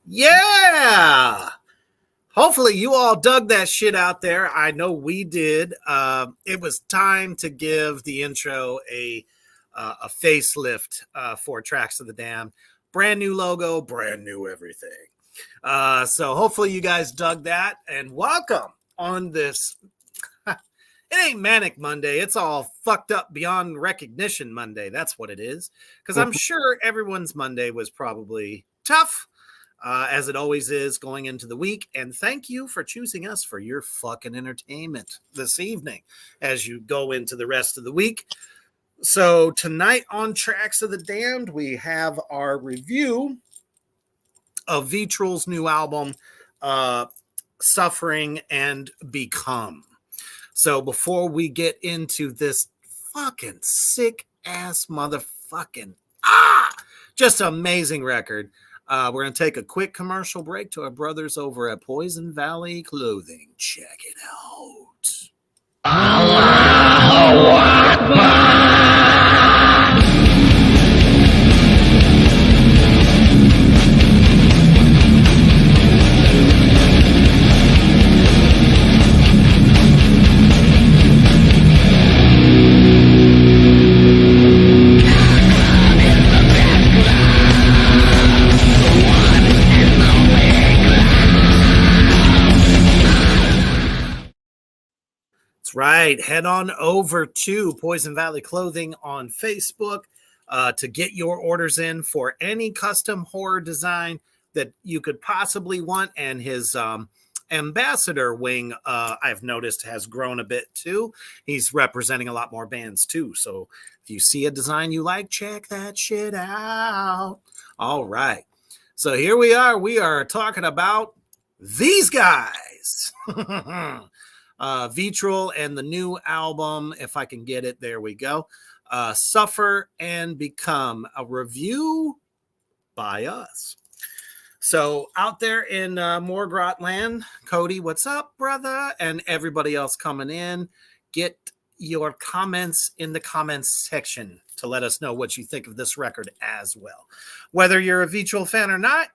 Yeah. Hopefully you all dug that shit out there. I know we did. It was time to give the intro a facelift for Tracks of the Damned. Brand new logo, brand new everything. So hopefully you guys dug that, and welcome on this. It ain't Manic Monday. It's all fucked up beyond recognition Monday. That's what it is. Because I'm sure everyone's Monday was probably tough. As it always is going into the week. And thank you for choosing us for your fucking entertainment this evening as you go into the rest of the week. So tonight on Tracks of the Damned, we have our review of Vitriol's new album, Suffering and Become. So before we get into this fucking sick ass motherfucking, just amazing record, we're going to take a quick commercial break to our brothers over at Poison Valley Clothing. Check it out. Allahu Akbar. Right. Head on over to Poison Valley Clothing on Facebook to get your orders in for any custom horror design that you could possibly want. And his ambassador wing, I've noticed, has grown a bit too. He's representing a lot more bands too. So if you see a design you like, check that shit out. All right. So here we are. We are talking about these guys. Vitriol and the new album, if I can get it, there we go. Suffer and Become, a review by us. So out there in Morgrot land, Cody, what's up, brother? And everybody else coming in, get your comments in the comments section to let us know what you think of this record as well. Whether you're a Vitriol fan or not,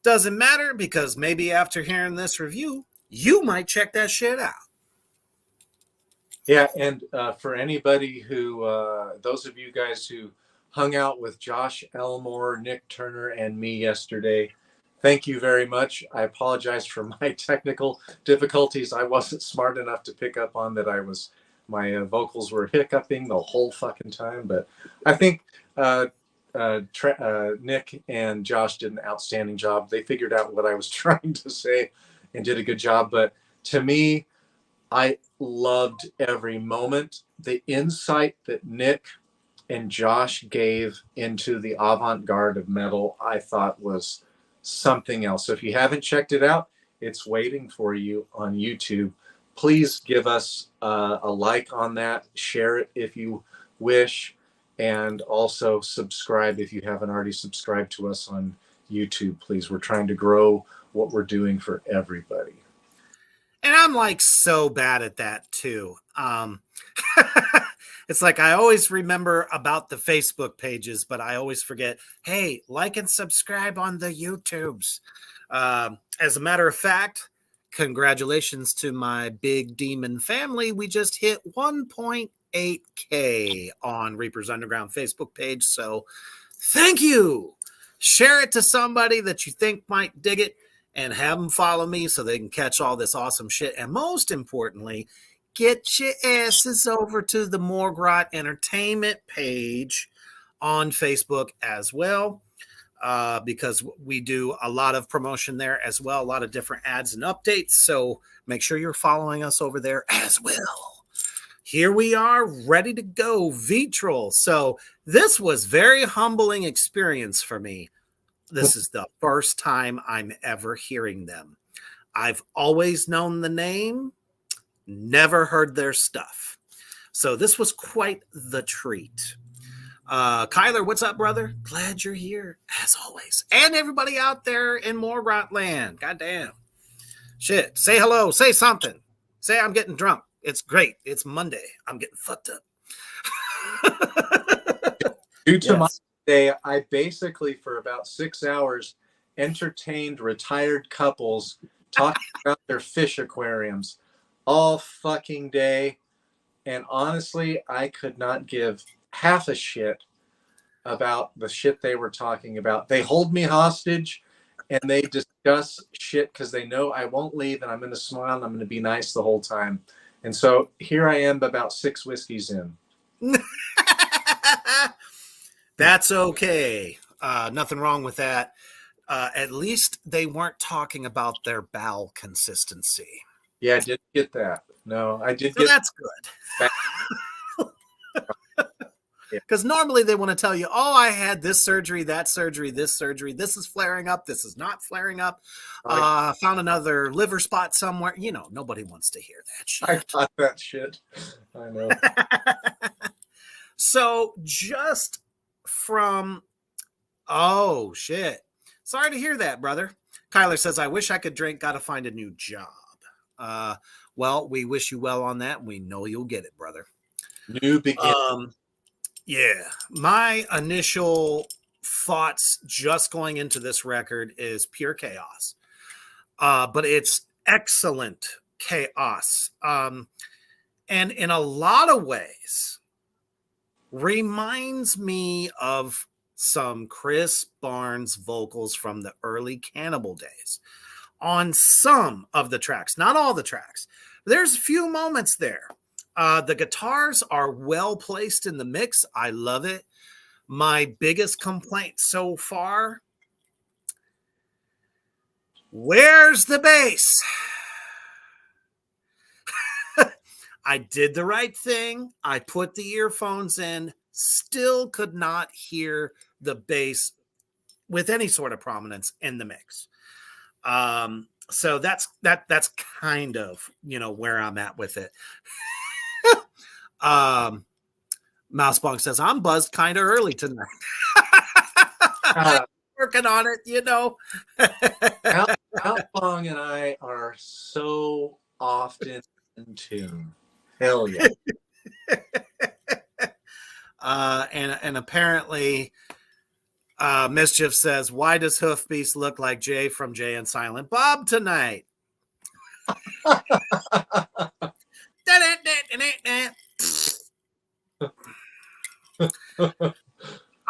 doesn't matter, because maybe after hearing this review, you might check that shit out. Yeah, and for anybody who, those of you guys who hung out with Josh Elmore, Nick Turner, and me yesterday, thank you very much. I apologize for my technical difficulties. I wasn't smart enough to pick up on that my vocals were hiccuping the whole fucking time. But I think Nick and Josh did an outstanding job. They figured out what I was trying to say and did a good job. But to me, I loved every moment. The insight that Nick and Josh gave into the avant-garde of metal, I thought was something else. So if you haven't checked it out, it's waiting for you on YouTube. Please give us a like on that. Share it if you wish. And also subscribe if you haven't already subscribed to us on YouTube, please. We're trying to grow what we're doing for everybody. And I'm like so bad at that too. It's like I always remember about the Facebook pages, but I always forget, hey, like and subscribe on the YouTubes. As a matter of fact, congratulations to my big demon family. We just hit 1.8K on Reaper's Underground Facebook page. So thank you. Share it to somebody that you think might dig it and have them follow me so they can catch all this awesome shit. And most importantly, get your asses over to the Morgrot Entertainment page on Facebook as well, because we do a lot of promotion there as well, a lot of different ads and updates. So make sure you're following us over there as well. Here we are, ready to go, Vitriol. So this was very humbling experience for me. This is the first time I'm ever hearing them. I've always known the name, never heard their stuff. So this was quite the treat. Kyler, what's up, brother? Glad you're here, as always. And everybody out there in Morgrot land. Goddamn. Shit. Say hello. Say something. Say I'm getting drunk. It's great. It's Monday. I'm getting fucked up. Due to my day, I basically, for about 6 hours, entertained retired couples talking about their fish aquariums all fucking day. And honestly, I could not give half a shit about the shit they were talking about. They hold me hostage and they discuss shit because they know I won't leave and I'm going to smile and I'm going to be nice the whole time. And so here I am about 6 whiskeys in. That's okay. Nothing wrong with that. At least they weren't talking about their bowel consistency. Yeah, I did get that. No, I did So get that's good. Because normally they want to tell you, oh, I had this surgery, that surgery, this surgery. This is flaring up. This is not flaring up. Found another liver spot somewhere. You know, nobody wants to hear that shit. I got that shit. I know. So just from, oh, shit. Sorry to hear that, brother. Kyler says, I wish I could drink. Got to find a new job. Well, we wish you well on that. We know you'll get it, brother. New beginning. Yeah, my initial thoughts just going into this record is pure chaos, but it's excellent chaos, and in a lot of ways reminds me of some Chris Barnes vocals from the early Cannibal days on some of the tracks, not all the tracks. There's a few moments there. The guitars are well placed in the mix. I love it. My biggest complaint so far, where's the bass? I did the right thing. I put the earphones in, still could not hear the bass with any sort of prominence in the mix. So that's kind of, where I'm at with it. Mousebong says, I'm buzzed kind of early tonight. I'm working on it, Mousebong and I are so often in tune. Hell yeah. And apparently Mischief says, why does Hoofbeast look like Jay from Jay and Silent Bob tonight?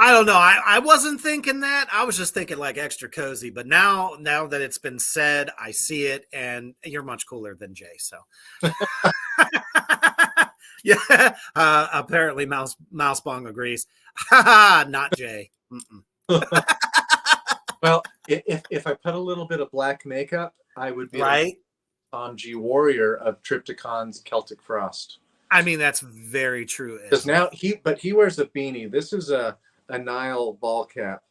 I don't know. I wasn't thinking that. I was just thinking like extra cozy. But now that it's been said, I see it, and you're much cooler than Jay. So, yeah. Apparently, Mousebong agrees. Not Jay. Well, if I put a little bit of black makeup, I would be right. Tom G. Warrior of Triptychon's Celtic Frost. I mean, that's very true. Because now he wears a beanie. This is a Nile ball cap,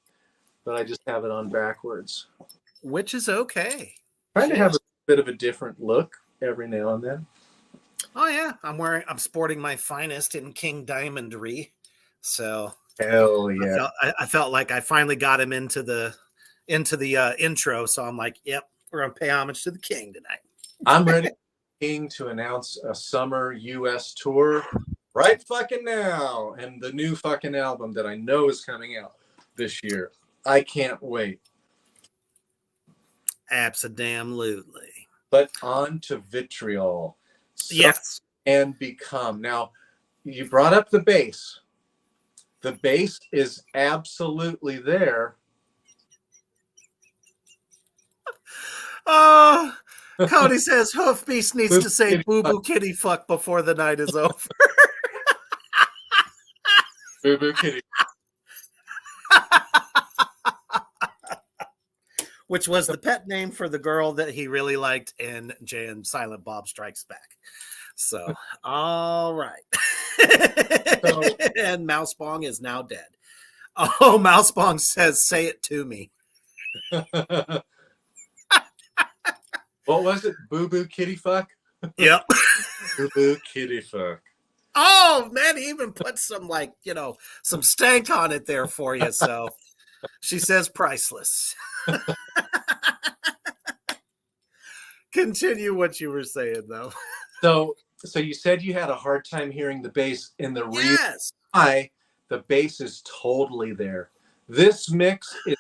but I just have it on backwards, which is okay. Trying to have a bit of a different look every now and then. Oh yeah, I'm sporting my finest in King Diamondry, so hell yeah. I felt like I finally got him into the intro, so I'm like, yep, we're gonna pay homage to the King tonight. I'm ready. King to announce a summer U.S. tour right fucking now, and the new fucking album that I know is coming out this year. I can't wait. Absolutely. But on to Vitriol. Yes. And Become. Now, you brought up the bass. The bass is absolutely there. Cody says Hoof Beast needs Boo to say kitty boo fuck. boo kitty fuck before the night is over. Boo boo kitty. Which was the pet name for the girl that he really liked in Jay and Silent Bob Strikes Back. So, all right. So And Mouse Bong is now dead. Oh, Mouse Bong says, say it to me. what was it? Boo boo kitty fuck? Yep. Boo boo kitty fuck. Oh, man, he even put some, like, some stank on it there for you. So she says priceless. Continue what you were saying, though. So you said you had a hard time hearing the bass, and the reason Yes. why, the bass is totally there. This mix is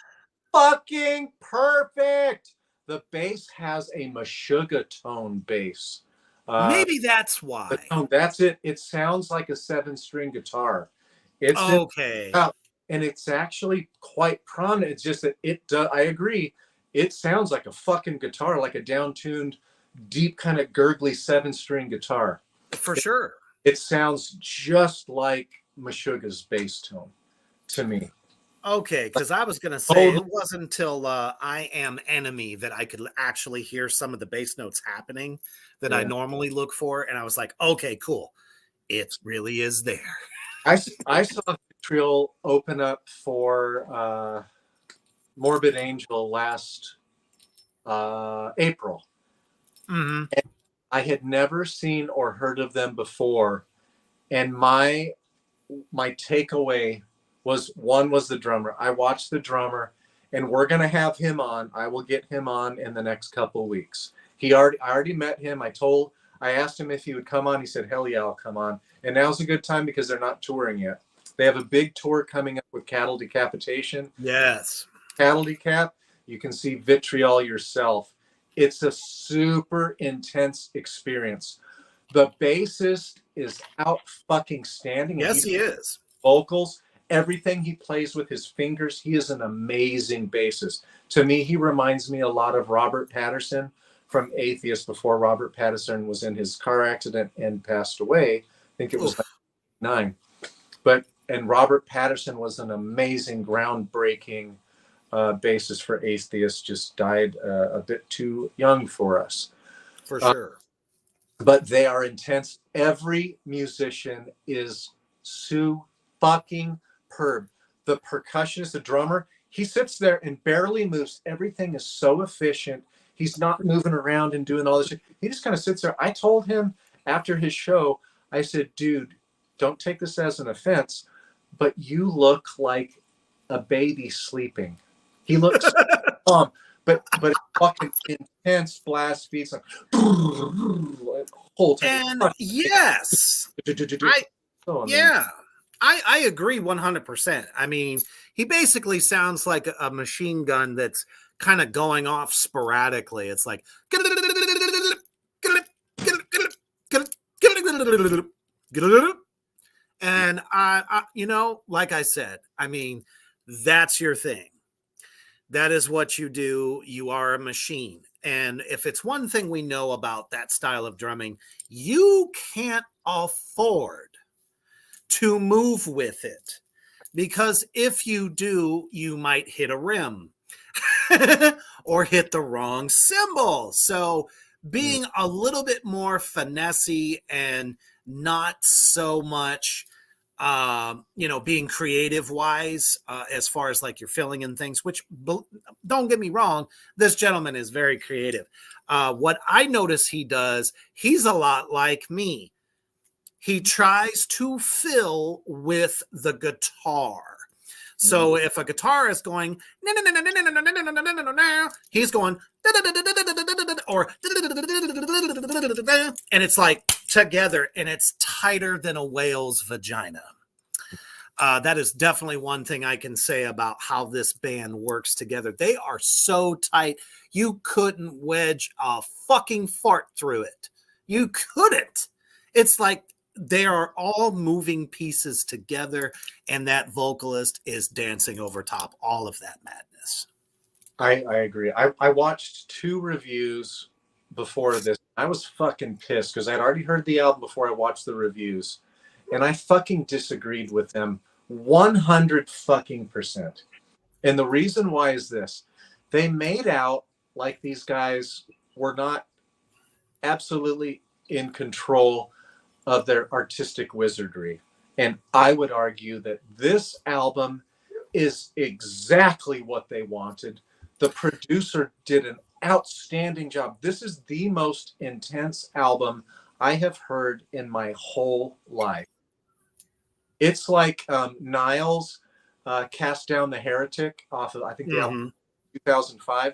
fucking perfect. The bass has a Meshuggah tone bass. Maybe that's The why. tone, that's it. It sounds like a 7-string guitar. It's in, Okay. and it's actually quite prominent. It's just that it does. I agree. It sounds like a fucking guitar, like a down-tuned, deep, kind of gurgly 7-string guitar. For sure. It sounds just like Meshuggah's bass tone to me. Okay, because I was going to say it wasn't until I Am Enemy that I could actually hear some of the bass notes happening that I normally look for. And I was like, okay, cool. It really is there. I saw Vitriol open up for Morbid Angel last April. Mm-hmm. And I had never seen or heard of them before. And my takeaway was, one was the drummer. I watched the drummer, and we're going to have him on. I will get him on in the next couple of weeks. I already met him. I asked him if he would come on. He said, hell yeah, I'll come on. And now's a good time because they're not touring yet. They have a big tour coming up with Cattle Decapitation. Yes. Cattle Decap, you can see Vitriol yourself. It's a super intense experience. The bassist is out fucking standing. Yes, he is. Vocals, everything he plays with his fingers. He is an amazing bassist. To me, he reminds me a lot of Robert Patterson from Atheist before Robert Patterson was in his car accident and passed away. I think it was 1999. And Robert Patterson was an amazing, groundbreaking bassist for Atheist. Just died a bit too young for us. For sure. But they are intense. Every musician is so fucking perb. The percussionist, the drummer, he sits there and barely moves. Everything is so efficient. He's not moving around and doing all this shit. He just kind of sits there. I told him after his show, I said, dude, don't take this as an offense, but you look like a baby sleeping. He looks calm, but fucking intense blast beats, like whole time. And yes, I agree 100%. I mean, he basically sounds like a machine gun that's kind of going off sporadically. It's like, and like I said, I mean, that's your thing. That is what you do. You are a machine. And if it's one thing we know about that style of drumming, you can't afford to move with it, because if you do, you might hit a rim or hit the wrong cymbal. So being a little bit more finessey and not so much being creative wise as far as like you're filling in things, which don't get me wrong, this gentleman is very creative. What I notice he does, he's a lot like me. He tries to fill with the guitar. So if a guitar is going, he's going, or, and it's like together, and it's tighter than a whale's vagina. That is definitely one thing I can say about how this band works together. They are so tight, you couldn't wedge a fucking fart through it. You couldn't. It's like they are all moving pieces together, and that vocalist is dancing over top all of that madness. I agree. I watched 2 reviews before this. I was fucking pissed because I'd already heard the album before I watched the reviews, and I fucking disagreed with them 100 fucking percent. And the reason why is this: they made out like these guys were not absolutely in control of their artistic wizardry. And I would argue that this album is exactly what they wanted. The producer did an outstanding job. This is the most intense album I have heard in my whole life. It's like Niles Cast Down the Heretic off of, I think, the album Mm-hmm. 2005.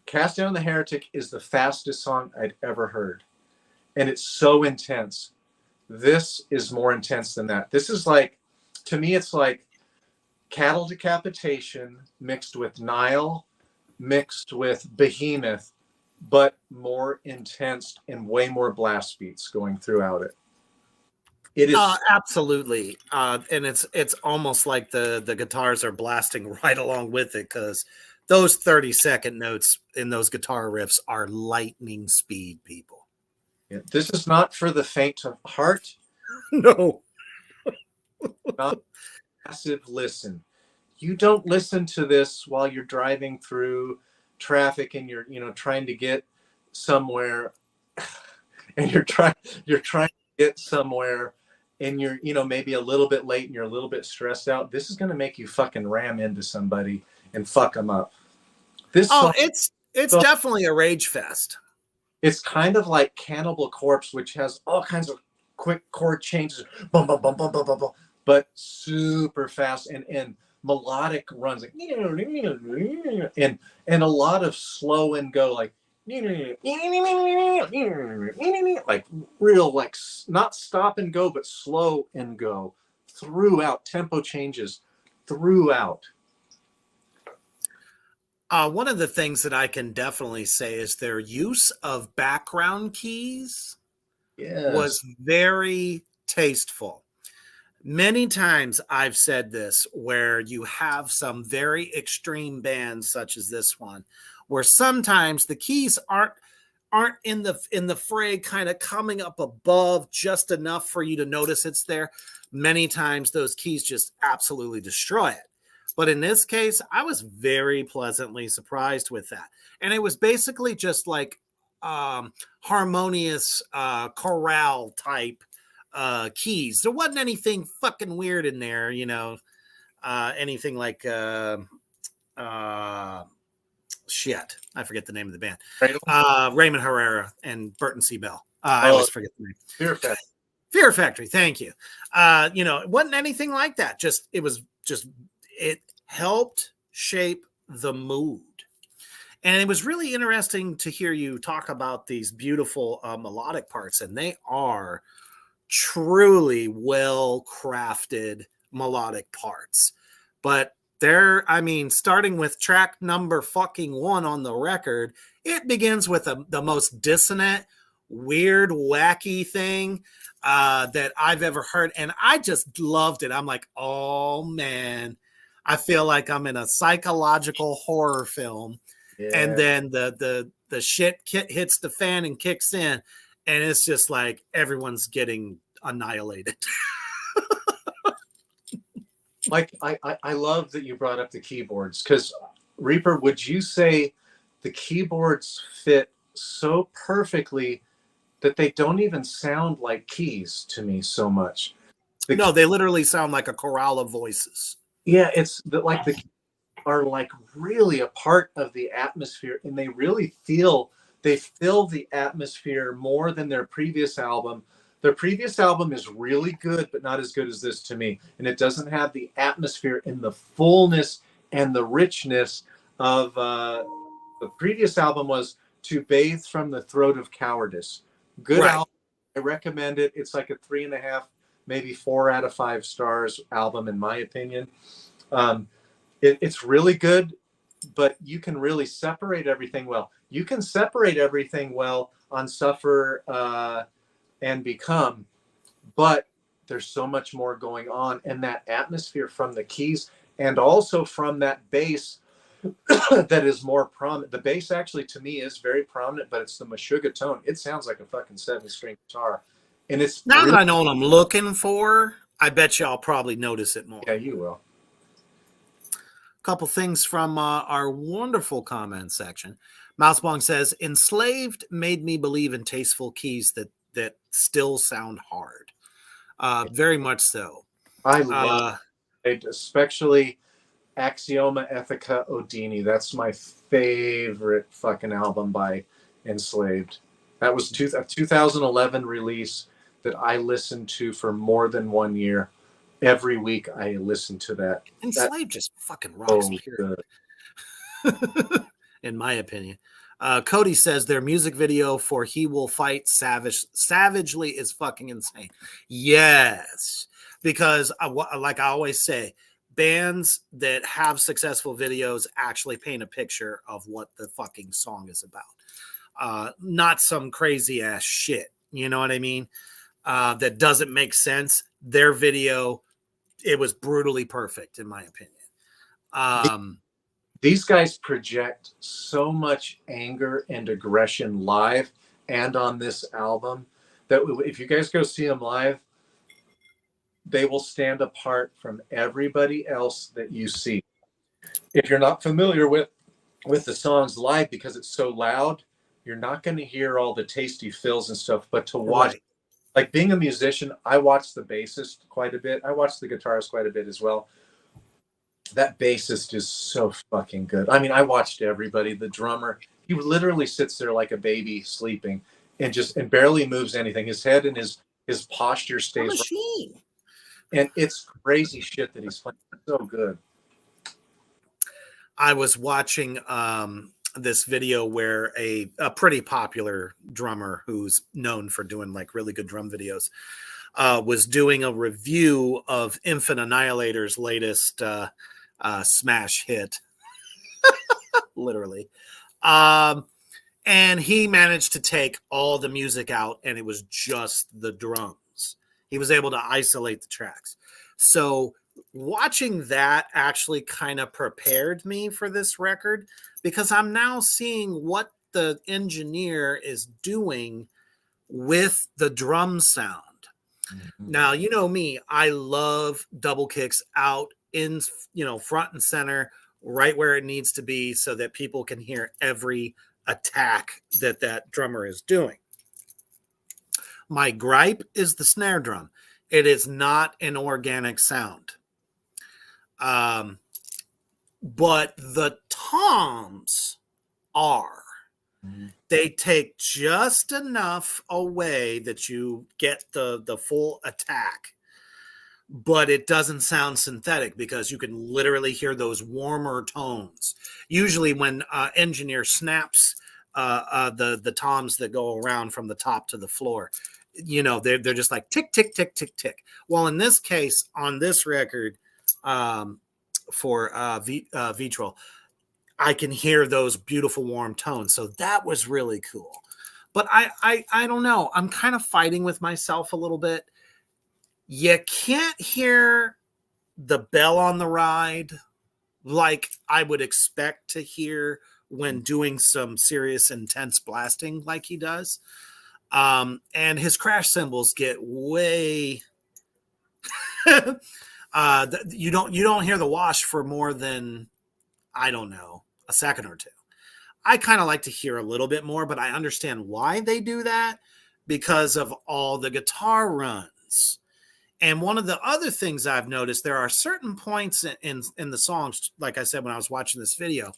Cast Down the Heretic is the fastest song I'd ever heard. And it's so intense. This is more intense than that. This is like, to me, it's like Cattle Decapitation mixed with Nile, mixed with Behemoth, but more intense and way more blast beats going throughout it. It is. Absolutely, and it's almost like the guitars are blasting right along with it because those 30-second notes in those guitar riffs are lightning speed, people. This is not for the faint of heart. No. Not passive listen. You don't listen to this while you're driving through traffic and you're trying to get somewhere, and you're trying to get somewhere, and you're maybe a little bit late and you're a little bit stressed out. This is going to make you fucking ram into somebody and fuck them up. This Oh, song, it's definitely a rage fest. it's kind of like Cannibal Corpse, which has all kinds of quick chord changes, bum, bum, bum, bum, bum, bum, bum, but super fast and melodic runs, like, and a lot of slow and go, like real, like not stop and go, but slow and go throughout, tempo changes throughout. One of the things that I can definitely say is their use of background keys Yes. was very tasteful. Many times I've said this where you have some very extreme bands such as this one, where sometimes the keys aren't in the fray, kind of coming up above just enough for you to notice it's there. Many times those keys just absolutely destroy it. But in this case, I was very pleasantly surprised with that. And it was basically just like harmonious chorale type keys. There wasn't anything fucking weird in there, anything like shit. I forget the name of the band. Raymond Herrera and Burton C. Bell. I always forget the name. Fear Factory. Fear Factory. Thank you. It wasn't anything like that. It helped shape the mood. And it was really interesting to hear you talk about these beautiful melodic parts, and they are truly well crafted melodic parts. But starting with track number fucking 1 on the record, it begins with the most dissonant, weird, wacky thing that I've ever heard. And I just loved it. I'm like, oh man, I feel like I'm in a psychological horror film. Yeah. And then the shit hits the fan and kicks in. And it's just like everyone's getting annihilated. Like, I love that you brought up the keyboards, because Reaper, would you say the keyboards fit so perfectly that they don't even sound like keys to me so much? No, they literally sound like a chorale of voices. Yeah, it's like the are like really a part of the atmosphere, and they really fill the atmosphere more than their previous album. Their previous album is really good, but not as good as this to me. And it doesn't have the atmosphere and the fullness and the richness of the previous album was To Bathe from the Throat of Cowardice. Good album. I recommend it. It's like a 3.5, maybe 4 out of 5 stars album, in my opinion. It's really good, but you can really separate everything well. You can separate everything well on Suffer and Become, but there's so much more going on, and that atmosphere from the keys and also from that bass that is more prominent. The bass actually to me is very prominent, but it's the Meshuggah tone. It sounds like a fucking 7-string guitar, and it's Now that really, I know what I'm looking for, I bet you I'll probably notice it more. yeah, you will. Couple things from our wonderful comment section. Mousebong says, "Enslaved made me believe in tasteful keys that still sound hard." Very much so. I love Uh, it, especially Axioma Ethica Odini. That's my favorite fucking album by Enslaved. That was a 2011 release that I listened to for more than 1 year. Every week I listened to that. That's Enslaved just fucking rocks, so period. good. In my opinion. Cody says their music video for "He Will Fight Savagely" is fucking insane. Yes, because like I always say, bands that have successful videos actually paint a picture of what the fucking song is about. Not some crazy ass shit. You know what I mean? That doesn't make sense. Their video, it was brutally perfect, in my opinion. Um, These guys project so much anger and aggression live and on this album that if you guys go see them live, they will stand apart from everybody else that you see. If you're not familiar with the songs live because it's so loud, you're not going to hear all the tasty fills and stuff. But to watch, right. like being a musician, I watch the bassist quite a bit. I watch the guitarist quite a bit as well. That bassist is so fucking good. I mean, I watched everybody. The drummer, he literally sits there like a baby sleeping and barely moves anything. His head and his posture A stays right. machine. And it's crazy shit that he's playing. So good. I was watching this video where a pretty popular drummer who's known for doing like really good drum videos was doing a review of Infant Annihilator's latest smash hit, literally. Um, and he managed to take all the music out, and it was just the drums. He was able to isolate the tracks. So watching that actually kind of prepared me for this record, because I'm now seeing what the engineer is doing with the drum sound. Mm-hmm. Now, you know me, I love double kicks out in, front and center, right where it needs to be so that people can hear every attack that drummer is doing. My gripe is the snare drum. It is not an organic sound. But the toms are. Mm-hmm. They take just enough away that you get the full attack, but it doesn't sound synthetic because you can literally hear those warmer tones. Usually, when engineer snaps the toms that go around from the top to the floor, they're just like tick tick tick tick tick. Well, in this case, on this record, for Vitriol, I can hear those beautiful warm tones. So that was really cool. But I don't know. I'm kind of fighting with myself a little bit. You can't hear the bell on the ride like I would expect to hear when doing some serious intense blasting like he does. And his crash cymbals get way you don't hear the wash for more than, I don't know, a second or two. I kind of like to hear a little bit more, but I understand why they do that because of all the guitar runs. And one of the other things I've noticed, there are certain points in the songs, like I said when I was watching this video,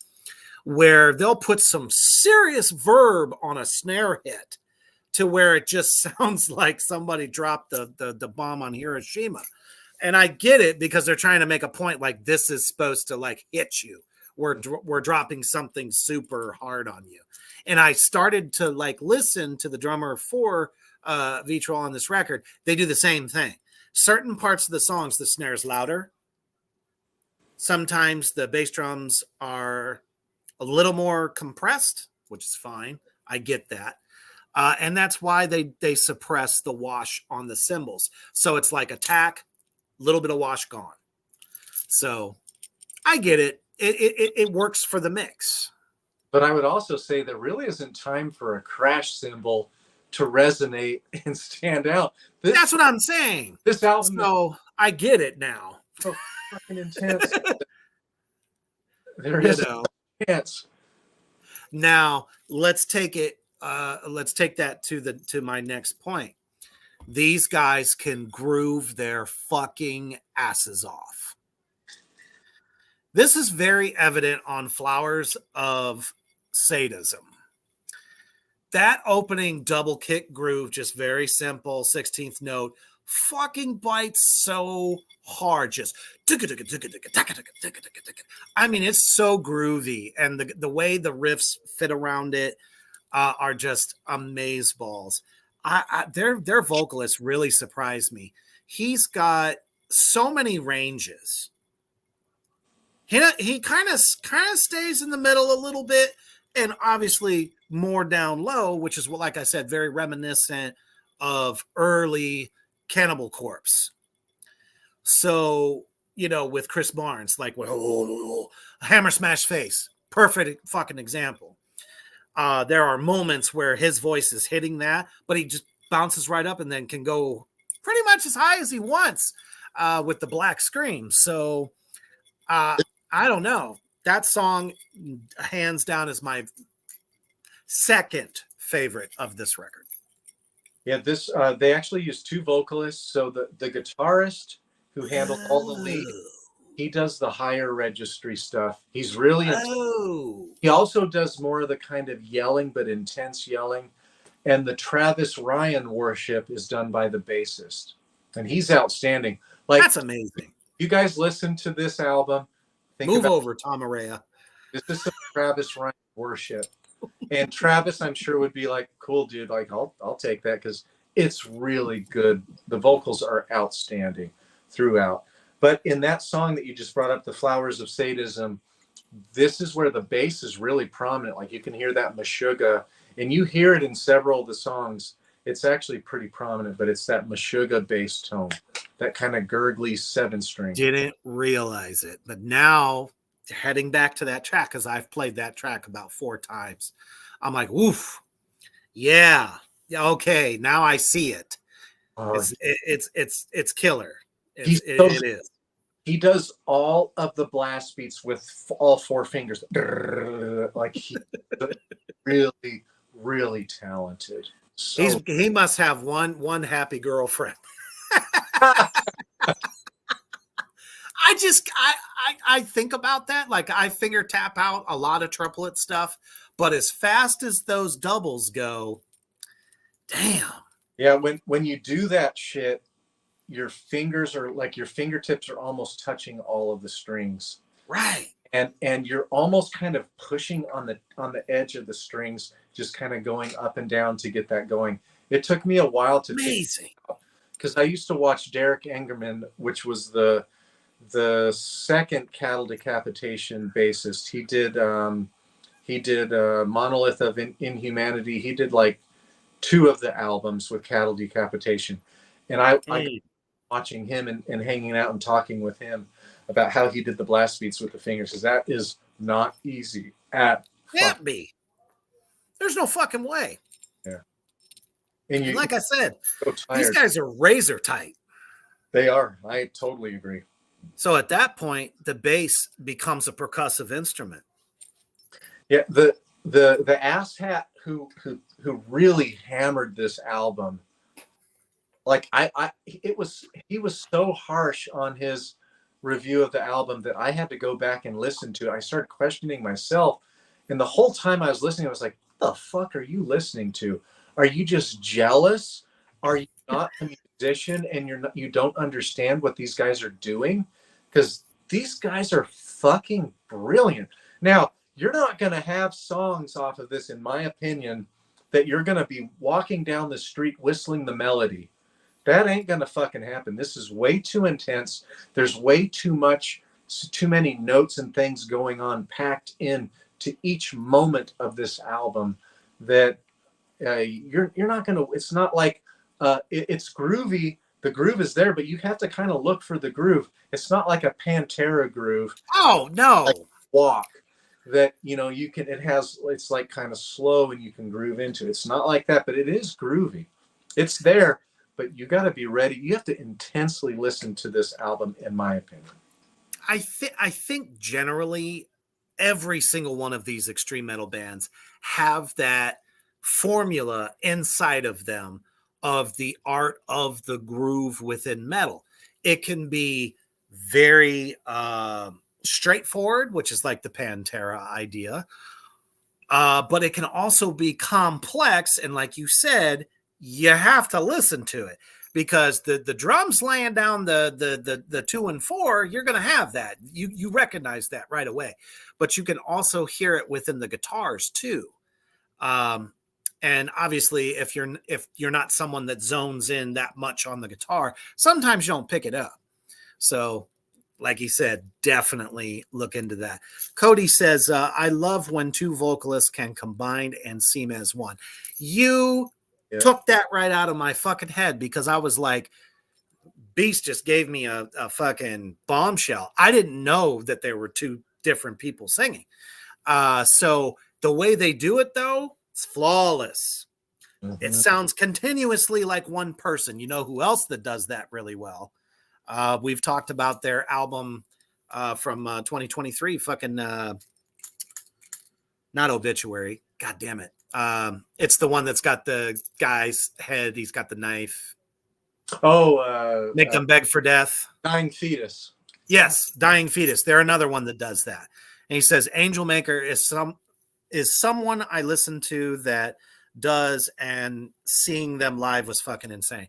where they'll put some serious verb on a snare hit to where it just sounds like somebody dropped the bomb on Hiroshima. And I get it because they're trying to make a point like this is supposed to like hit you. We're dropping something super hard on you. And I started to like listen to the drummer for Vitriol on this record. They do the same thing. Certain parts of the songs, the snare is louder. Sometimes the bass drums are a little more compressed, which is fine. I get that. And that's why they suppress the wash on the cymbals. So it's like attack, little bit of wash gone. So I get it. it works for the mix. But I would also say there really isn't time for a crash cymbal to resonate and stand out. That's what I'm saying. This album is So I get it now. so fucking intense. There You is know. a chance. Now let's take it. Let's take that to my next point. These guys can groove their fucking asses off. This is very evident on Flowers of Sadism. That opening double kick groove, just very simple, 16th note, fucking bites so hard. Just I mean, it's so groovy, and the way the riffs fit around it are just amazeballs. Their vocalist really surprised me. He's got so many ranges. He kind of stays in the middle a little bit, and obviously more down low, which is what, like I said, very reminiscent of early Cannibal Corpse. So, you know, with Chris Barnes, like with Hammer Smash Face, perfect fucking example. There are moments where his voice is hitting that, but he just bounces right up and then can go pretty much as high as he wants with the Black Scream. So I don't know. That song, hands down, is my second favorite of this record. Yeah, this they actually used two vocalists. So the guitarist who handles all the lead, he does the higher registry stuff. He's really he also does more of the kind of yelling, but intense yelling. And the Travis Ryan worship is done by the bassist, and he's outstanding. Like, that's amazing. You guys listen to this album. Move over, Tom Araya. This is some Travis Ryan worship. And Travis, I'm sure, would be like, cool, dude. Like, I'll take that because it's really good. The vocals are outstanding throughout. But in that song that you just brought up, The Flowers of Sadism, this is where the bass is really prominent. Like, you can hear that Meshuggah, and you hear it in several of the songs. It's actually pretty prominent, but it's that Meshuggah bass tone, that kind of gurgly 7-string. Didn't realize it, but now heading back to that track, because I've played that track about 4 times, I'm like, oof, yeah, okay, now I see it. It's killer. It is. He does all of the blast beats with all 4 fingers. Like, he's really, really talented. So he must have one happy girlfriend. I think about that. Like, I finger tap out a lot of triplet stuff, but as fast as those doubles go, damn. Yeah, when you do that shit, your fingers are like, your fingertips are almost touching all of the strings. Right. And you're almost kind of pushing on the edge of the strings, just kind of going up and down to get that going. It took me a while to amazing, because I used to watch Derek Engerman, which was the second Cattle Decapitation bassist. He did Monolith of Inhumanity. He did like 2 of the albums with Cattle Decapitation, and I watching him and hanging out and talking with him about how he did the blast beats with the fingers, because that is not easy at can't be. There's no fucking way. Yeah. And like I said, so these guys are razor tight. They are. I totally agree. So at that point, the bass becomes a percussive instrument. Yeah, the asshat who really hammered this album, like he was so harsh on his review of the album that I had to go back and listen to it. I started questioning myself, and the whole time I was listening, I was like, what the fuck are you listening to? Are you just jealous? Are you not a musician and you don't understand what these guys are doing? Because these guys are fucking brilliant. Now, you're not going to have songs off of this, in my opinion, that you're going to be walking down the street whistling the melody. That ain't going to fucking happen. This is way too intense. There's way too many notes and things going on packed in to each moment of this album that you're not going to, it's not like it's groovy. The groove is there, but you have to kind of look for the groove. It's not like a Pantera groove. Oh, no. Like walk that, you can, it's like kind of slow and you can groove into it. It's not like that, but it is groovy. It's there, but you got to be ready. You have to intensely listen to this album, in my opinion. I think generally every single one of these extreme metal bands have that formula inside of them of the art of the groove within metal. It can be very straightforward, which is like the Pantera idea, but it can also be complex. And like you said, you have to listen to it because the drums laying down the 2 and 4, you're going to have that. You recognize that right away, but you can also hear it within the guitars too. And obviously, if you're not someone that zones in that much on the guitar, sometimes you don't pick it up. So, like he said, definitely look into that. Cody says, I love when two vocalists can combine and seem as one. You took that right out of my fucking head because I was like, Beast just gave me a fucking bombshell. I didn't know that there were two different people singing. So the way they do it, though, it's flawless. Mm-hmm. It sounds continuously like one person. You know who else that does that really well? We've talked about their album from 2023, fucking not Obituary. God damn it. It's the one that's got the guy's head. He's got the knife. Make them beg for death. Dying Fetus. Yes, Dying Fetus. They're another one that does that. And he says, Angel Maker is someone I listen to that does, and seeing them live was fucking insane.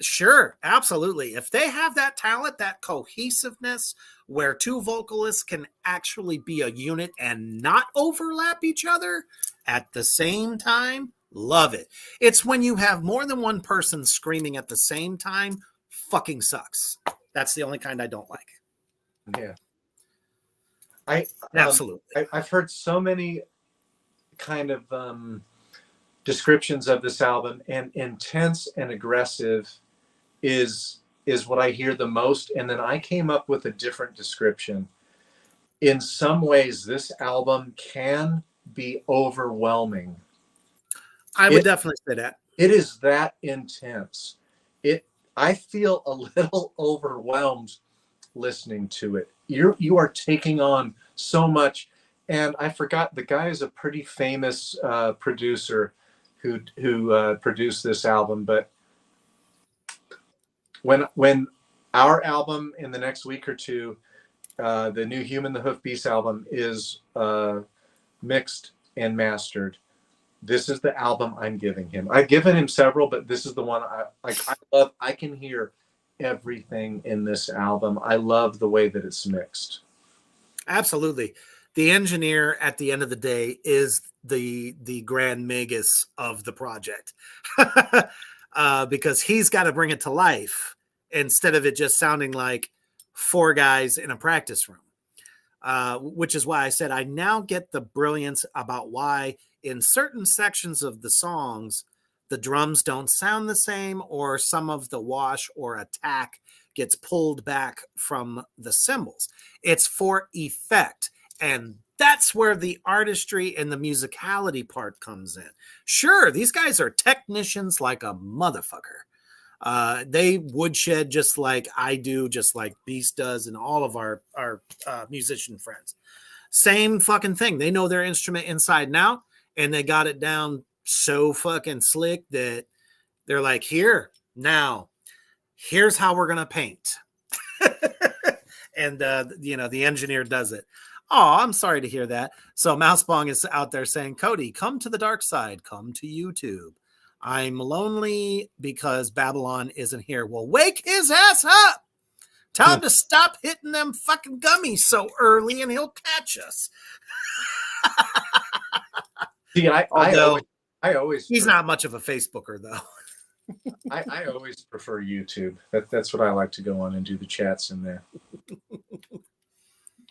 Sure, absolutely. If they have that talent, that cohesiveness, where two vocalists can actually be a unit and not overlap each other at the same time, love it. It's when you have more than one person screaming at the same time, fucking sucks. That's the only kind I don't like. Yeah. Absolutely. I've heard so many kind of descriptions of this album, and intense and aggressive is what I hear the most. And then I came up with a different description. In some ways, this album can be overwhelming. I would definitely say that. It is that intense. I feel a little overwhelmed listening to it. You are taking on so much. And I forgot, the guy is a pretty famous producer who produced this album. But when our album in the next week or two, the new Human the Hoof Beast album is mixed and mastered, this is the album I'm giving him. I've given him several, but this is the one I love. I can hear everything in this album. I love the way that it's mixed. Absolutely. The engineer at the end of the day is the grand magus of the project because he's got to bring it to life instead of it just sounding like four guys in a practice room, which is why I said I now get the brilliance about why in certain sections of the songs, the drums don't sound the same, or some of the wash or attack gets pulled back from the cymbals. It's for effect. And that's where the artistry and the musicality part comes in. Sure, these guys are technicians like a motherfucker. They woodshed just like I do, just like Beast does, and all of our musician friends. Same fucking thing. They know their instrument inside and out, and they got it down so fucking slick that they're like, here's how we're going to paint. And, the engineer does it. Oh, I'm sorry to hear that. So Mousebong is out there saying, Cody, come to the dark side. Come to YouTube. I'm lonely because Babylon isn't here. Well, wake his ass up. Tell him to stop hitting them fucking gummies so early and he'll catch us. See, I always he's not much of a Facebooker, though. I always prefer YouTube. That's what I like to go on and do the chats in there.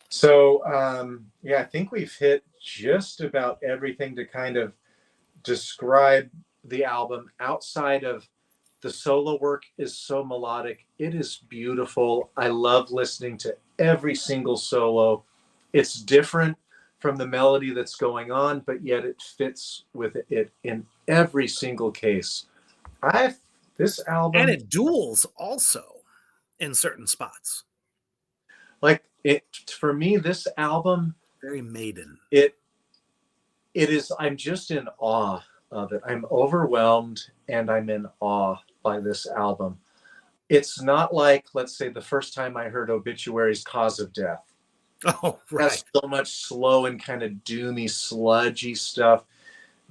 So, I think we've hit just about everything to kind of describe the album. Outside of the solo work is so melodic. It is beautiful. I love listening to every single solo. it's different from the melody that's going on, but yet it fits with it in every single case. I this And album, it duels also in certain spots. like it for me, this album, Very Maiden. it it is, I'm just in awe of it. I'm overwhelmed and I'm in awe by this album. It's not like, let's say, the first time I heard Obituary's Cause of Death. Oh, It has right. so much slow and kind of doomy, sludgy stuff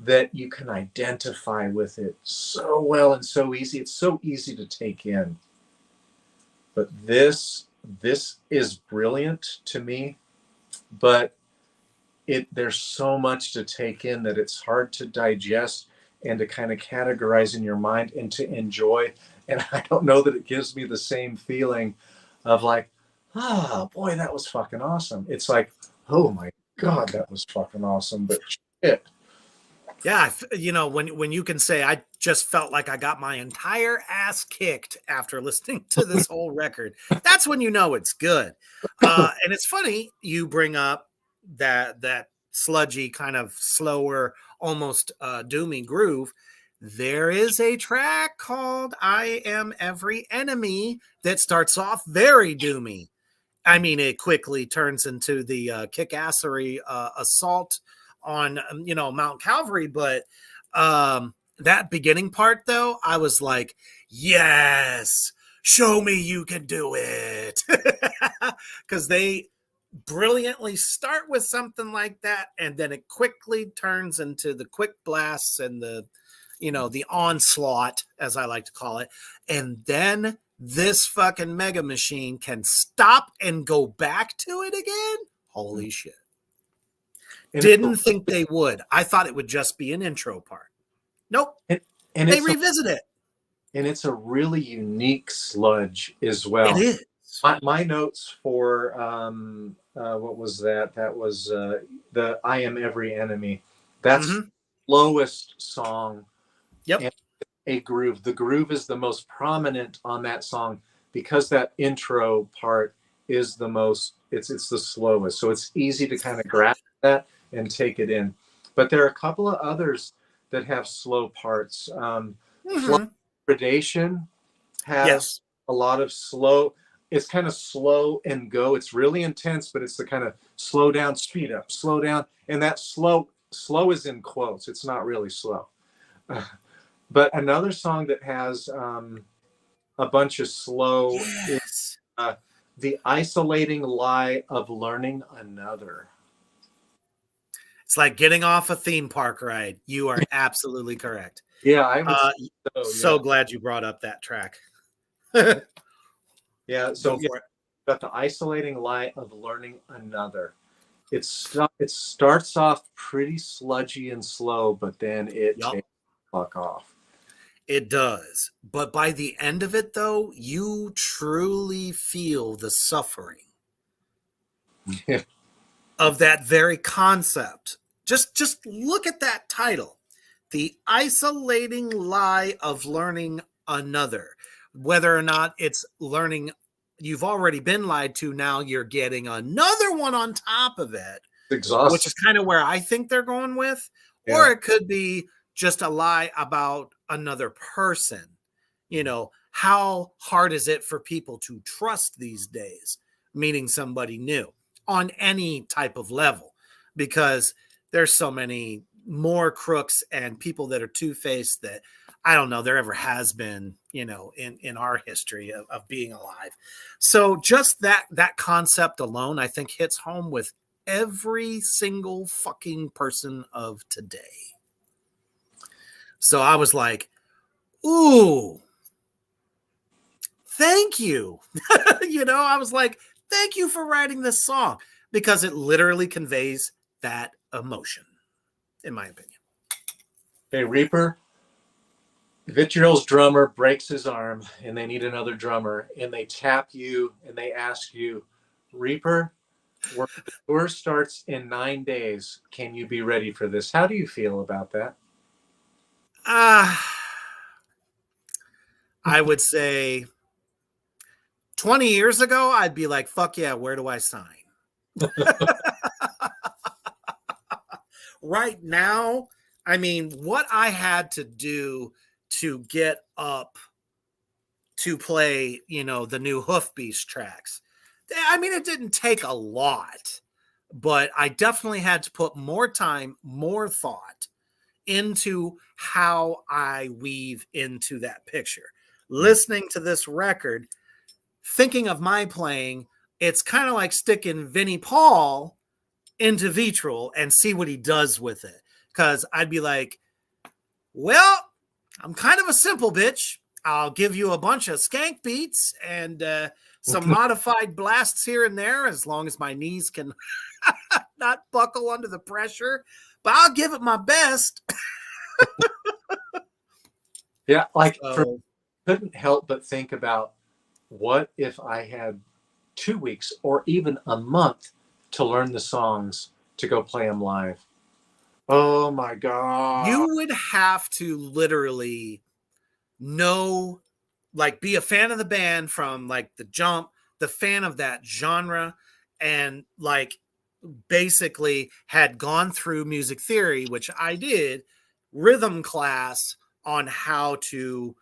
that you can identify with it so well and so easy. It's so easy to take in. But this is brilliant to me, but there's so much to take in that it's hard to digest and to kind of categorize in your mind and to enjoy. And I don't know that it gives me the same feeling of like, ah, boy, that was fucking awesome. It's like, oh my God, that was fucking awesome. But shit. Yeah, when you can say I just felt like I got my entire ass kicked after listening to this whole record, that's when you know it's good. And it's funny you bring up that sludgy kind of slower, almost doomy groove. There is a track called "I Am Every Enemy" that starts off very doomy. I mean, it quickly turns into the kick-assery assault on Mount Calvary, but that beginning part though, I was like, yes, show me you can do it, because they brilliantly start with something like that, and then it quickly turns into the quick blasts and the onslaught, as I like to call it, and then this fucking mega machine can stop and go back to it again. Holy shit. And Didn't think they would. I thought it would just be an intro part. Nope. and, and They it's revisit it. and it's a really unique sludge as It well. is. My notes for what was that? That was the "I Am Every Enemy." That's Mm-hmm. lowest song. Yep. And a groove. The groove is the most prominent on that song because that intro part is the most. It's the slowest, so it's easy to kind of grasp that and take it in. But there are a couple of others that have slow parts. Mm-hmm. Predation has Yes. a lot of slow. It's kind of slow and go. It's really intense, but it's the kind of slow down, speed up, slow down, and that slow is in quotes. It's not really slow. But another song that has a bunch of slow is Yes. "The Isolating Lie of Learning Another." It's like getting off a theme park ride. You are absolutely correct. Yeah, I would Uh, say so. so Yeah, glad you brought up that track. Go yeah. So yeah, for it. but "The Isolating Lie of Learning Another." It starts off pretty sludgy and slow, but then it Yup. takes the fuck off. It does. But by the end of it, though, you truly feel the suffering Yeah, of that very concept. Just look at that title. The isolating lie of learning another. Whether or not it's learning you've already been lied to, now you're getting another one on top of it, it's which exhausting. is kind of where I think they're going with. Or Yeah, it could be just a lie about another person. How hard is it for people to trust these days, meeting somebody new on any type of level? Because there's so many more crooks and people that are two-faced that I don't know there ever has been, in our history of being alive. So just that concept alone, I think, hits home with every single fucking person of today. So I was like, ooh, thank you. I was like, thank you for writing this song, because it literally conveys that emotion, in my opinion. hey Reaper, Vitriol's drummer breaks his arm and they need another drummer and they tap you and they ask you, Reaper, the tour starts in 9 days. Can you be ready for this? How do you feel about that? I would say 20 years ago, I'd be like, fuck yeah, where do I sign? right now, I mean, what I had to do to get up to play, you know, the new Hoofbeast tracks. I mean, it didn't take a lot, but I definitely had to put more time, more thought into how I weave into that picture. Listening to this record, thinking of my playing, it's kind of like sticking Vinnie Paul into Vitriol and see what he does with it. Because I'd be like, well, I'm kind of a simple bitch. I'll give you a bunch of skank beats and some modified blasts here and there, as long as my knees can not buckle under the pressure. But I'll give it my best. Yeah, like So, couldn't help but think about what if I had 2 weeks or even a month to learn the songs to go play them live. Oh my God. you would have to literally know, like, be a fan of the band from like the jump, the fan of that genre, and like basically had gone through music theory, which I did, rhythm class on how to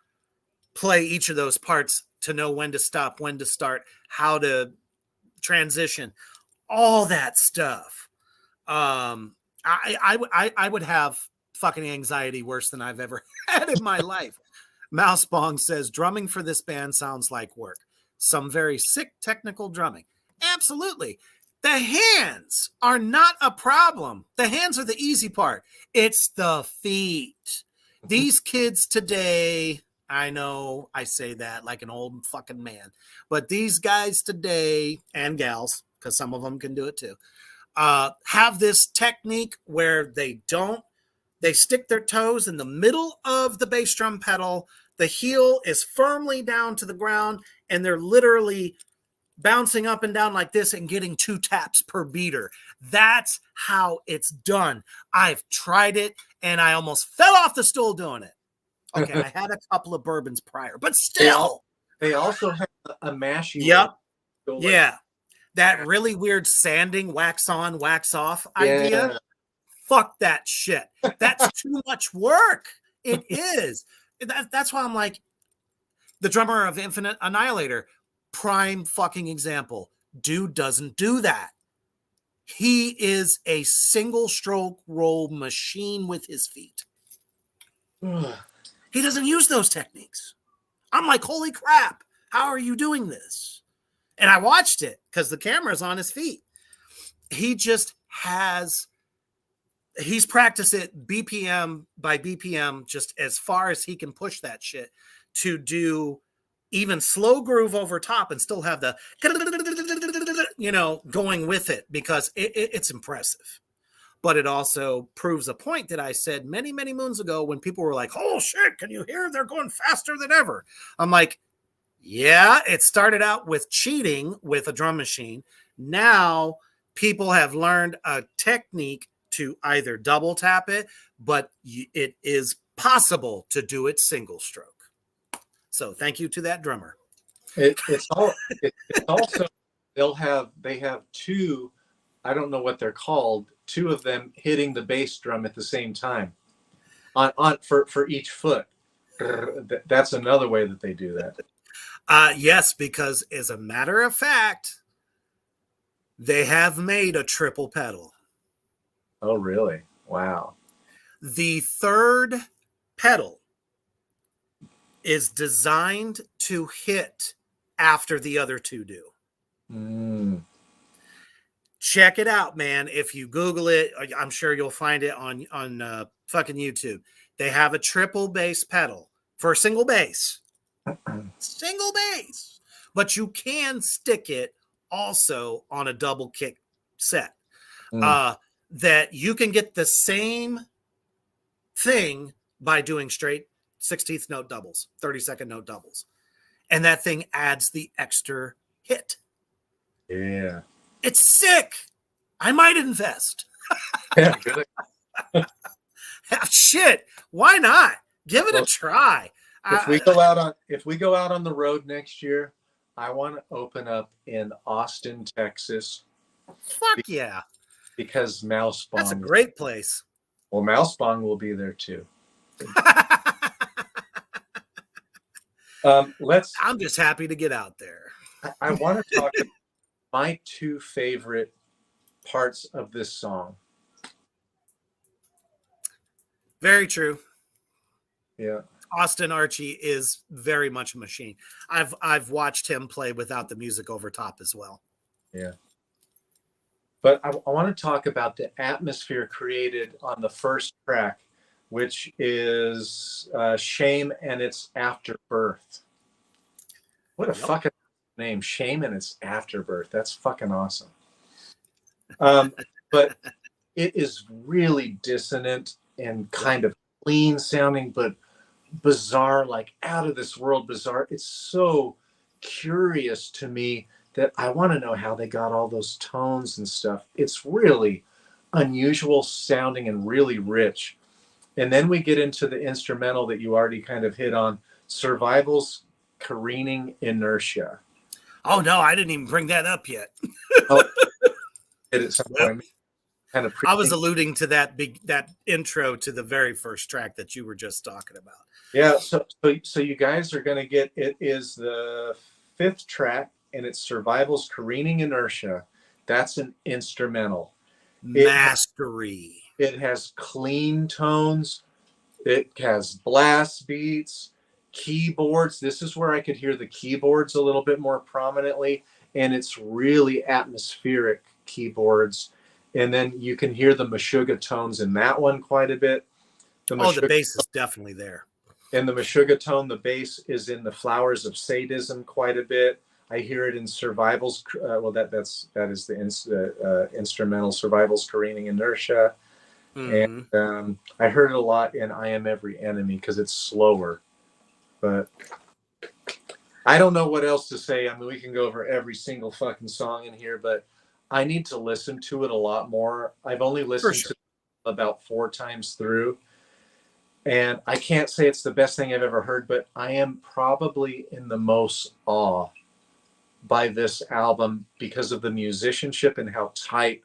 play each of those parts, to know when to stop, when to start, how to transition, all that stuff. I would have fucking anxiety worse than I've ever had in my life. Mouse Bong says drumming for this band sounds like work. Some very sick technical drumming. Absolutely. The hands are not a problem. The hands are the easy part. It's the feet. These kids today, I know I say that like an old fucking man, but these guys today, and gals, because some of them can do it too, have this technique where they stick their toes in the middle of the bass drum pedal. The heel is firmly down to the ground, and they're literally bouncing up and down like this and getting 2 taps per beater. That's how it's done. I've tried it, and I almost fell off the stool doing it. Okay, I had a couple of bourbons prior, but still. They also have a mashing. Yep. Like, yeah. That really weird sanding, wax on, wax off idea. Yeah. Fuck that shit. That's too much work. It is. That's why I'm like, the drummer of Infinite Annihilator, prime fucking example. Dude doesn't do that. He is a single stroke roll machine with his feet. He doesn't use those techniques. I'm like, holy crap, how are you doing this? And I watched it because the camera's on his feet. He just he's practiced it BPM by BPM, just as far as he can push that shit to do even slow groove over top and still have the, you know, going with it, because it's impressive. But it also proves a point that I said many, many moons ago when people were like, oh shit, can you hear? They're going faster than ever. I'm like, yeah, it started out with cheating with a drum machine. Now people have learned a technique to either double tap it, but it is possible to do it single stroke. So thank you to that drummer. It's also they have 2, I don't know what they're called, 2 of them hitting the bass drum at the same time on for each foot. That's another way that they do that. Yes, because as a matter of fact, they have made a triple pedal. Oh, really? Wow. The third pedal is designed to hit after the other 2 do. Check it out, man. If you Google it, I'm sure you'll find it on fucking YouTube. They have a triple bass pedal for a single bass. Single bass. But you can stick it also on a double kick set. That you can get the same thing by doing straight 16th note doubles, 32nd note doubles. And that thing adds the extra hit. Yeah. It's sick. I might invest. Yeah, good. Shit. Why not? Give it a try. If we go out on the road next year, I want to open up in Austin, Texas. Fuck yeah. Because Mouse Bong. That's a great place. Well, Mouse Bong will be there too. Let's. I'm just happy to get out there. I want to talk about my two favorite parts of this song. Very true. Yeah. Austin Archie is very much a machine. I've watched him play without the music over top as well. Yeah. But I want to talk about the atmosphere created on the first track, which is Shame and Its Afterbirth. What a fucking name, Shame and Its Afterbirth. That's fucking awesome. But it is really dissonant and kind of clean sounding, but bizarre, like out of this world bizarre. It's so curious to me that I want to know how they got all those tones and stuff. It's really unusual sounding and really rich. And then we get into the instrumental that you already kind of hit on, Survival's Careening Inertia. Oh no, I didn't even bring that up yet. Oh, at some point, kind of I was alluding to that intro to the very first track that you were just talking about. Yeah, so you guys are going to get, it is the fifth track, and it's Survival's Careening Inertia. That's an instrumental. Mastery. It has clean tones. It has blast beats, keyboards. This is where I could hear the keyboards a little bit more prominently, and it's really atmospheric keyboards. And then you can hear the Meshuggah tones in that one quite a bit. The bass is definitely there. And the Meshuggah tone, the bass is in the Flowers of Sadism quite a bit. I hear it in Survival's. That is the instrumental, Survival's Careening Inertia. Mm-hmm. And I heard it a lot in I Am Every Enemy because it's slower. But I don't know what else to say. I mean, we can go over every single fucking song in here, but I need to listen to it a lot more. I've only listened to it about 4 times through. And I can't say it's the best thing I've ever heard, but I am probably in the most awe by this album because of the musicianship and how tight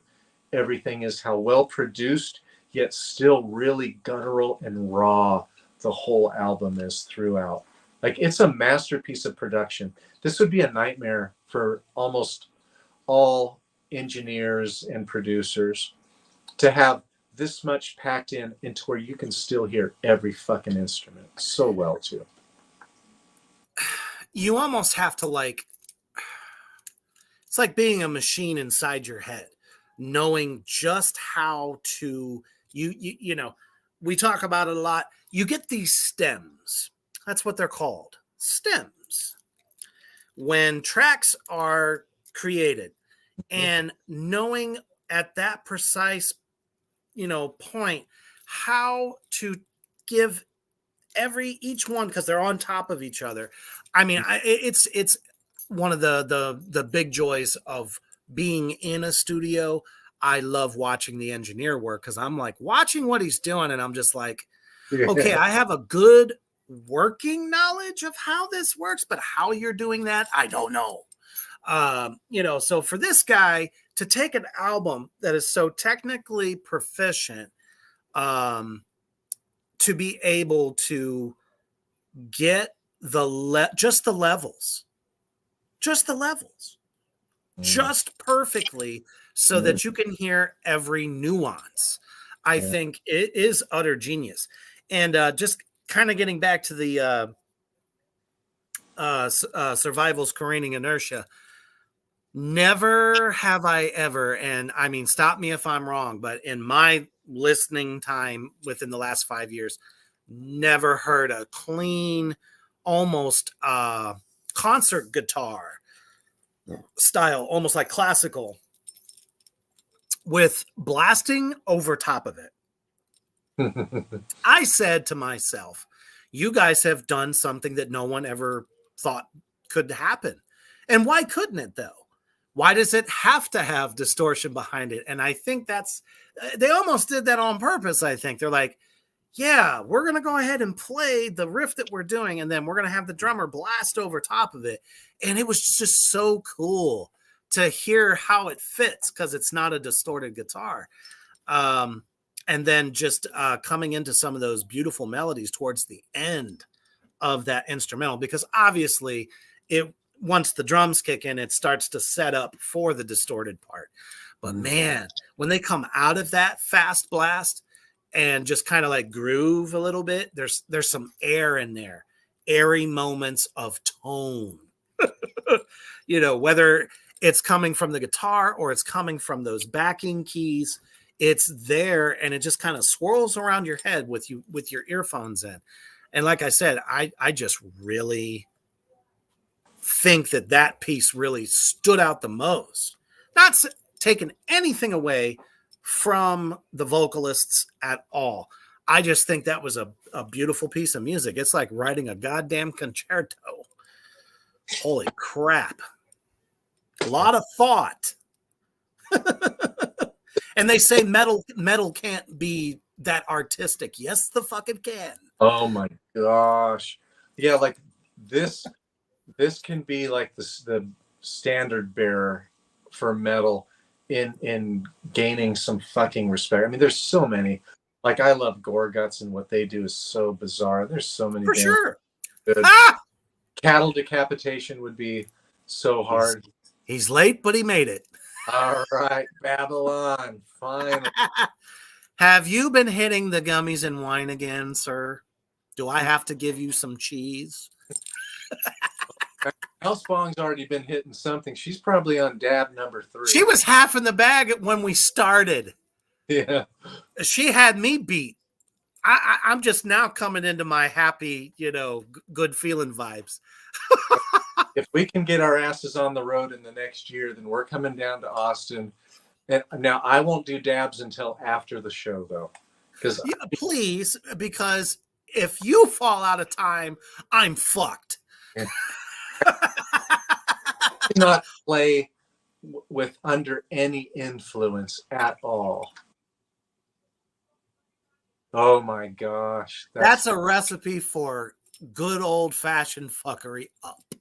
everything is, how well produced, yet still really guttural and raw the whole album is throughout. Like, it's a masterpiece of production. This would be a nightmare for almost all engineers and producers to have this much packed into where you can still hear every fucking instrument so well too. You almost have to it's like being a machine inside your head, knowing just how to, you know, we talk about it a lot. You get these stems. That's what they're called. Stems. When tracks are created, and knowing at that precise point how to give each one, because they're on top of each other. I mean, it's one of the big joys of being in a studio. I love watching the engineer work because I'm like watching what he's doing, and I'm just like, okay, I have a good working knowledge of how this works, but how you're doing that, I don't know. So for this guy to take an album that is so technically proficient, to be able to get just the levels just perfectly so that you can hear every nuance. I think it is utter genius. And just kind of getting back to the Survival's Careening Inertia, never have I ever, and I mean, stop me if I'm wrong, but in my listening time within the last 5 years, never heard a clean, almost concert guitar style, almost like classical, with blasting over top of it. I said to myself, you guys have done something that no one ever thought could happen. And why couldn't it, though? Why does it have to have distortion behind it? And I think they almost did that on purpose. I think they're like, yeah, we're going to go ahead and play the riff that we're doing, and then we're going to have the drummer blast over top of it. And it was just so cool to hear how it fits because it's not a distorted guitar. And and then just coming into some of those beautiful melodies towards the end of that instrumental, because obviously it once the drums kick in, it starts to set up for the distorted part. But man, when they come out of that fast blast and just kind of like groove a little bit, there's some air in there, airy moments of tone. Whether it's coming from the guitar or it's coming from those backing keys, it's there, and it just kind of swirls around your head with your earphones in. And like I said, I just really think that piece really stood out the most. Not taking anything away from the vocalists at all. I just think that was a beautiful piece of music. It's like writing a goddamn concerto. Holy crap. A lot of thought. And they say metal can't be that artistic. Yes, the fuck it can. Oh my gosh. Yeah, like this can be like the standard bearer for metal in gaining some fucking respect. I mean, there's so many. Like, I love Gorguts, and what they do is so bizarre. There's so many. For sure. Good. Cattle Decapitation would be so hard. He's late, but he made it. All right, Babylon, fine. Have you been hitting the gummies and wine again, sir? Do I have to give you some cheese? Housebong's already been hitting something. She's probably on dab number 3. She was half in the bag when we started. Yeah. She had me beat. I'm just now coming into my happy, good feeling vibes. If we can get our asses on the road in the next year, then we're coming down to Austin. And now I won't do dabs until after the show, though. Please, because if you fall out of time, I'm fucked. Yeah. Not play with under any influence at all. Oh my gosh. That's a recipe for good old fashioned fuckery up.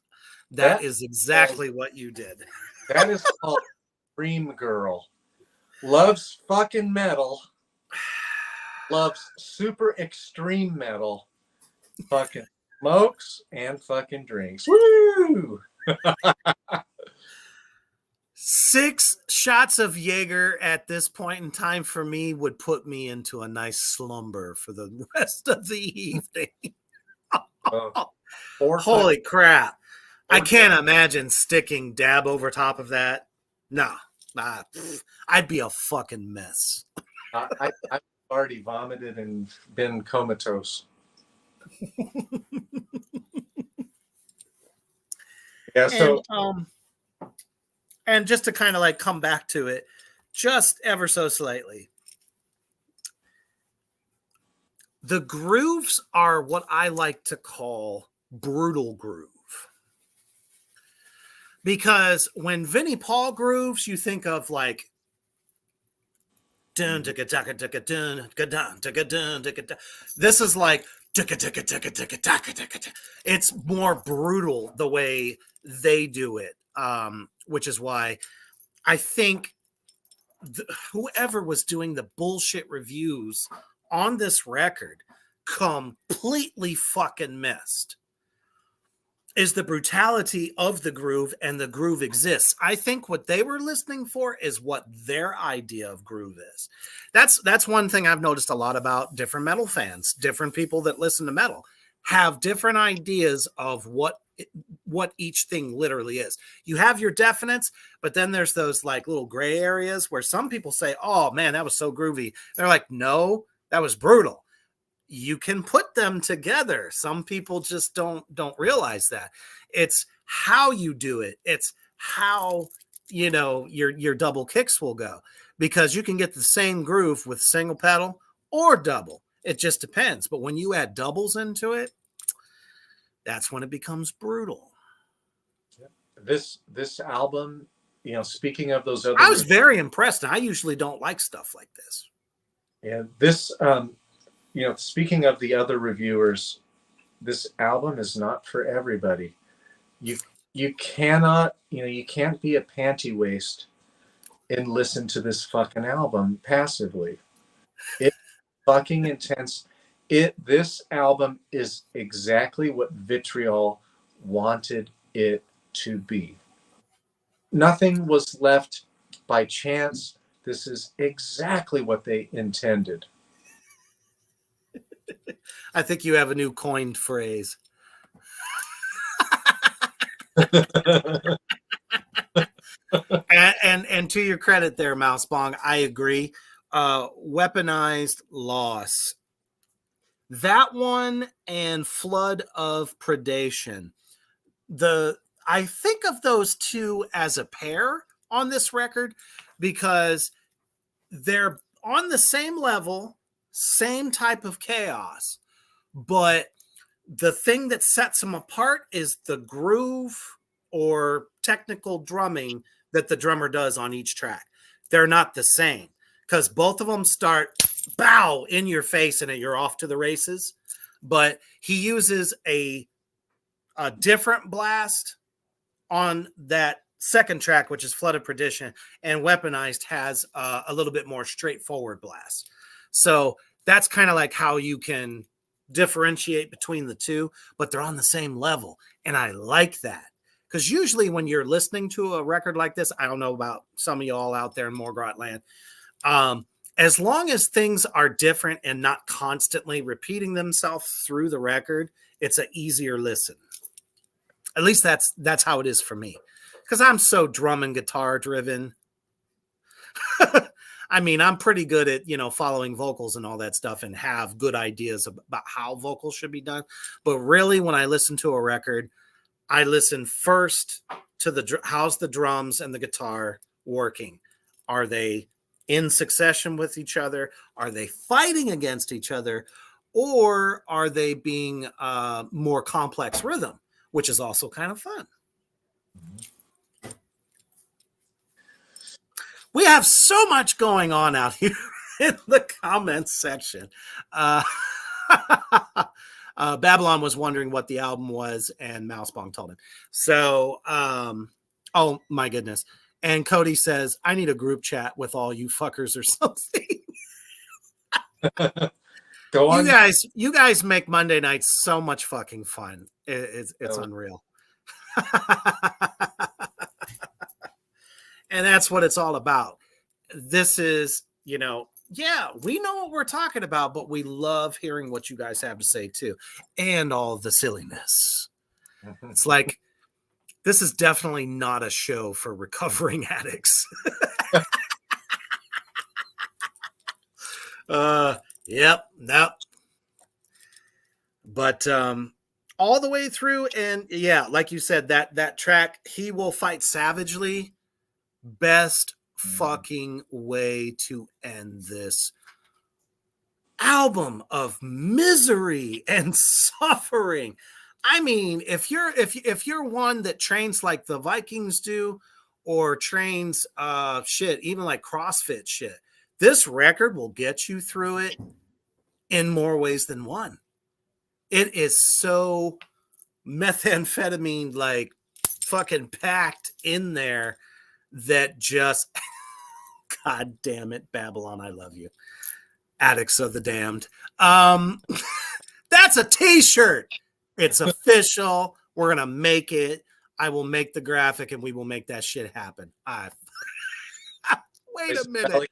That is exactly what you did. That is called Dream Girl. Loves fucking metal. Loves super extreme metal. Fucking smokes and fucking drinks. Woo! 6 shots of Jaeger at this point in time for me would put me into a nice slumber for the rest of the evening. Holy crap. I can't imagine sticking dab over top of that. No. I'd be a fucking mess. I've already vomited and been comatose. Yeah, so and just to kind of like come back to it just ever so slightly. The grooves are what I like to call brutal groove. Because when Vinnie Paul grooves, you think of like dun, dun, dun, dun, dun, dun, dun, dun. This is like it's more brutal the way they do it, which is why I think whoever was doing the bullshit reviews on this record completely fucking missed is the brutality of the groove, and the groove exists. I think what they were listening for is what their idea of groove is. That's one thing I've noticed a lot about different metal fans. Different people that listen to metal have different ideas of what each thing literally is. You have your definites, but then there's those like little gray areas where some people say, oh man, that was so groovy. They're like, no, that was brutal. You can put them together. Some people just don't realize that. It's how you do it. It's how, your double kicks will go, because you can get the same groove with single pedal or double. It just depends. But when you add doubles into it, that's when it becomes brutal. This album, speaking of those other, I was very impressed. I usually don't like stuff like this. Yeah, this speaking of the other reviewers, this album is not for everybody. You cannot, you can't be a panty waist and listen to this fucking album passively. It's fucking intense. This album is exactly what Vitriol wanted it to be. Nothing was left by chance. This is exactly what they intended. I think you have a new coined phrase. And to your credit there, Mouse Bong, I agree. Weaponized Loss. That one and Flood of Predation. The I think of those two as a pair on this record because they're on the same level, same type of chaos, but the thing that sets them apart is the groove or technical drumming that the drummer does on each track. They're not the same because both of them start bow in your face and you're off to the races. But he uses a different blast on that second track, which is Flooded Perdition, and Weaponized has a little bit more straightforward blast. So that's kind of like how you can differentiate between the two, but they're on the same level. And I like that because usually when you're listening to a record like this, I don't know about some of y'all out there in Morgrot land, as long as things are different and not constantly repeating themselves through the record, it's an easier listen. At least that's how it is for me, because I'm so drum and guitar driven. I mean, I'm pretty good at, following vocals and all that stuff and have good ideas about how vocals should be done. But really, when I listen to a record, I listen first to how's the drums and the guitar working? Are they in succession with each other? Are they fighting against each other? Or are they being more complex rhythm, which is also kind of fun? We have so much going on out here in the comments section. Babylon was wondering what the album was, and Mousebong told him. So, oh my goodness. And Cody says, I need a group chat with all you fuckers or something. Go on. You guys make Monday nights so much fucking fun. It's unreal. And that's what it's all about. This is, yeah, we know what we're talking about, but we love hearing what you guys have to say too. And all the silliness. It's like, this is definitely not a show for recovering addicts. Yep, nope. But all the way through, and yeah, like you said, that track, He Will Fight Savagely, best fucking way to end this album of misery and suffering. I mean, if you're one that trains like the Vikings do, or trains shit, even like CrossFit shit, this record will get you through it in more ways than one. It is so methamphetamine like fucking packed in there that just God damn it, Babylon, I love you. Addicts of the Damned. That's a t-shirt. It's official. We're gonna make it. I will make the graphic and we will make that shit happen. Wait a minute.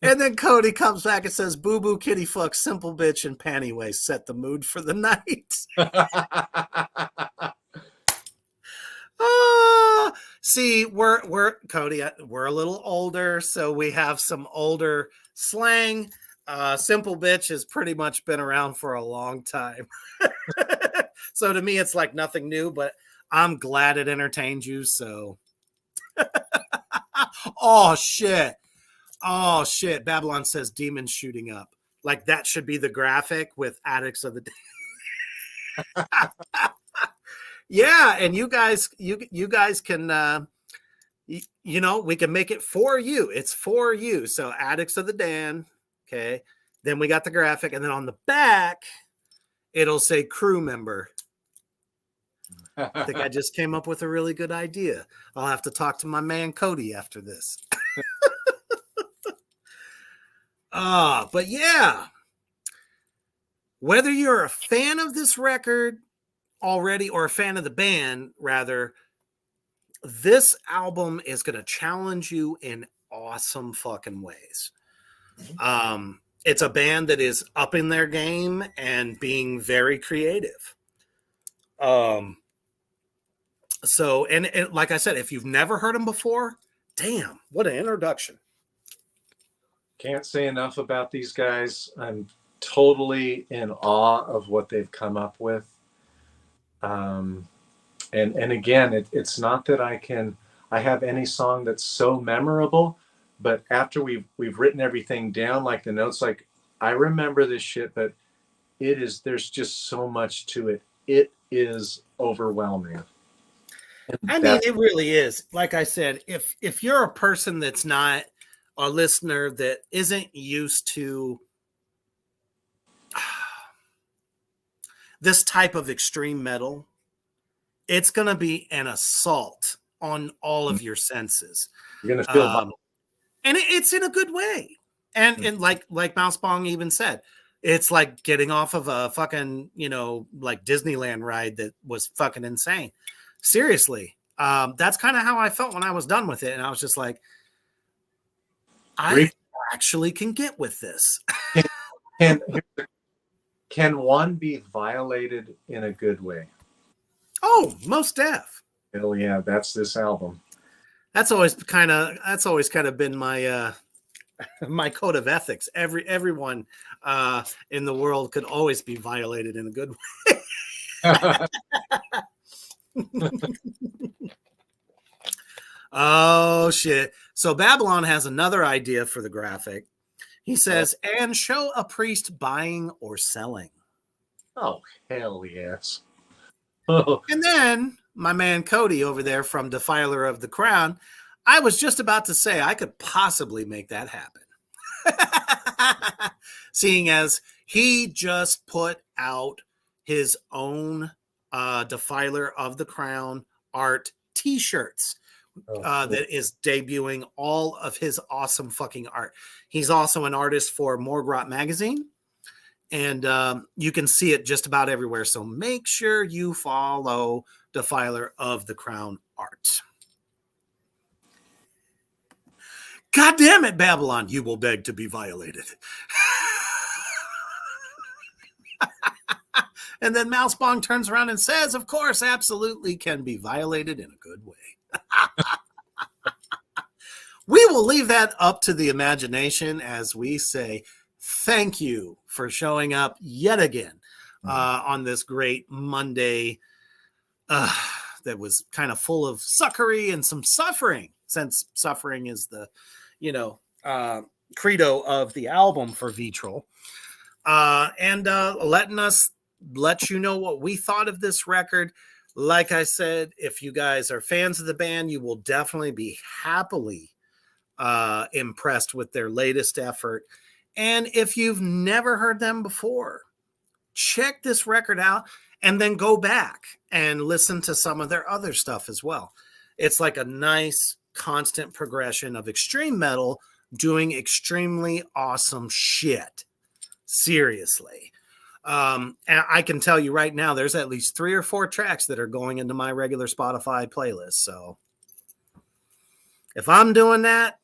And then Cody comes back and says, boo boo kitty fuck, simple bitch, and panty waist set the mood for the night. See, we're Cody, we're a little older, so we have some older slang. Simple bitch has pretty much been around for a long time. So to me, it's like nothing new, but I'm glad it entertained you. So, oh shit. Babylon says demons shooting up. Like that should be the graphic with Addicts of the Day. Yeah, and you guys can we can make it for you. It's for you. So Addicts of the Dan, okay. Then we got the graphic, and then on the back, it'll say crew member. I think I just came up with a really good idea. I'll have to talk to my man Cody after this. But yeah, whether you're a fan of this record already or a fan of the band, rather, this album is going to challenge you in awesome fucking ways. It's a band that is upping their game and being very creative. Um, and like I said, if you've never heard them before, damn, what an introduction. Can't say enough about these guys. I'm totally in awe of what they've come up with. And again, it's not that I have any song that's so memorable, but after we've written everything down, like the notes, like I remember this shit, but there's just so much to it. It is overwhelming. I mean, That it really is. Like I said, if you're a person that's not a listener that isn't used to this type of extreme metal, it's going to be an assault on all of your senses. you're gonna feel Um, and it's in a good way. And like Mouse Bong even said, it's like getting off of a fucking, like Disneyland ride that was fucking insane. Seriously. That's kind of how I felt when I was done with it. And I was just like, I actually can get with this. can can one be violated in a good way? Oh, most def. Hell yeah, that's this album. That's always kind of been my my code of ethics. Everyone in the world could always be violated in a good way. Oh shit. So Babylon has another idea for the graphic. He says, and show a priest buying or selling. Oh, hell yes. Oh. And then my man Cody over there from Defiler of the Crown, I was just about to say I could possibly make that happen. Seeing as he just put out his own Defiler of the Crown art t-shirts. That is debuting all of his awesome fucking art. He's also an artist for Morgrot magazine, and you can see it just about everywhere. So make sure you follow Defiler of the Crown art. God damn it, Babylon, you will beg to be violated. And then Mouse Bong turns around and says, of course, absolutely can be violated in a good way. We will leave that up to the imagination as we say thank you for showing up yet again on this great Monday that was kind of full of suckery and some suffering, since suffering is the, credo of the album for Vitriol. And letting us let you know what we thought of this record. Like I said, if you guys are fans of the band, you will definitely be happily impressed with their latest effort. And if you've never heard them before, check this record out and then go back and listen to some of their other stuff as well. It's like a nice constant progression of extreme metal doing extremely awesome shit. Seriously. And I can tell you right now, there's at least 3 or 4 tracks that are going into my regular Spotify playlist. So if I'm doing that,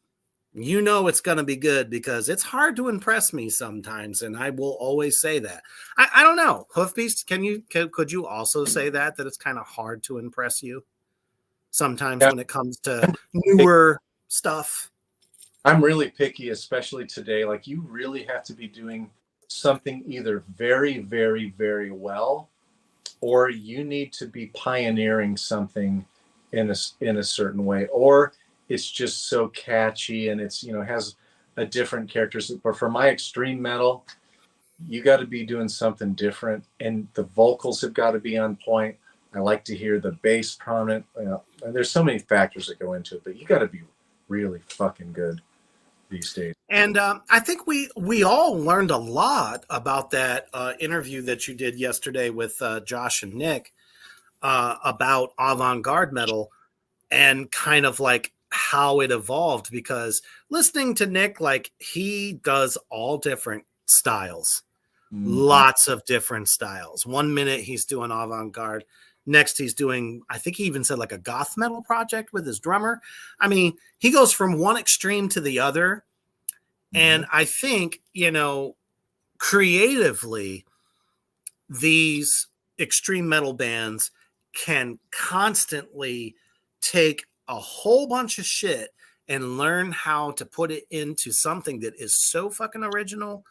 it's going to be good, because it's hard to impress me sometimes. And I will always say that. I don't know. Hoofbeast, could you also say that it's kind of hard to impress you sometimes when it comes to newer stuff? I'm really picky, especially today. Like, you really have to be doing something either very, very, very well, or you need to be pioneering something in a certain way, or it's just so catchy and it's, has a different characteristic. But for my extreme metal, you got to be doing something different, and the vocals have got to be on point. I like to hear the bass prominent. And there's so many factors that go into it, but you got to be really fucking good these days. And I think we all learned a lot about that interview that you did yesterday with Josh and Nick about avant-garde metal, and kind of like how it evolved, because listening to Nick, like, he does all different styles, Mhm. lots of different styles. 1 minute he's doing avant-garde, next he's doing, I think he even said like a goth metal project with his drummer. I mean, he goes from one extreme to the other. And Mhm. I think, creatively, these extreme metal bands can constantly take a whole bunch of shit and learn how to put it into something that is so fucking original,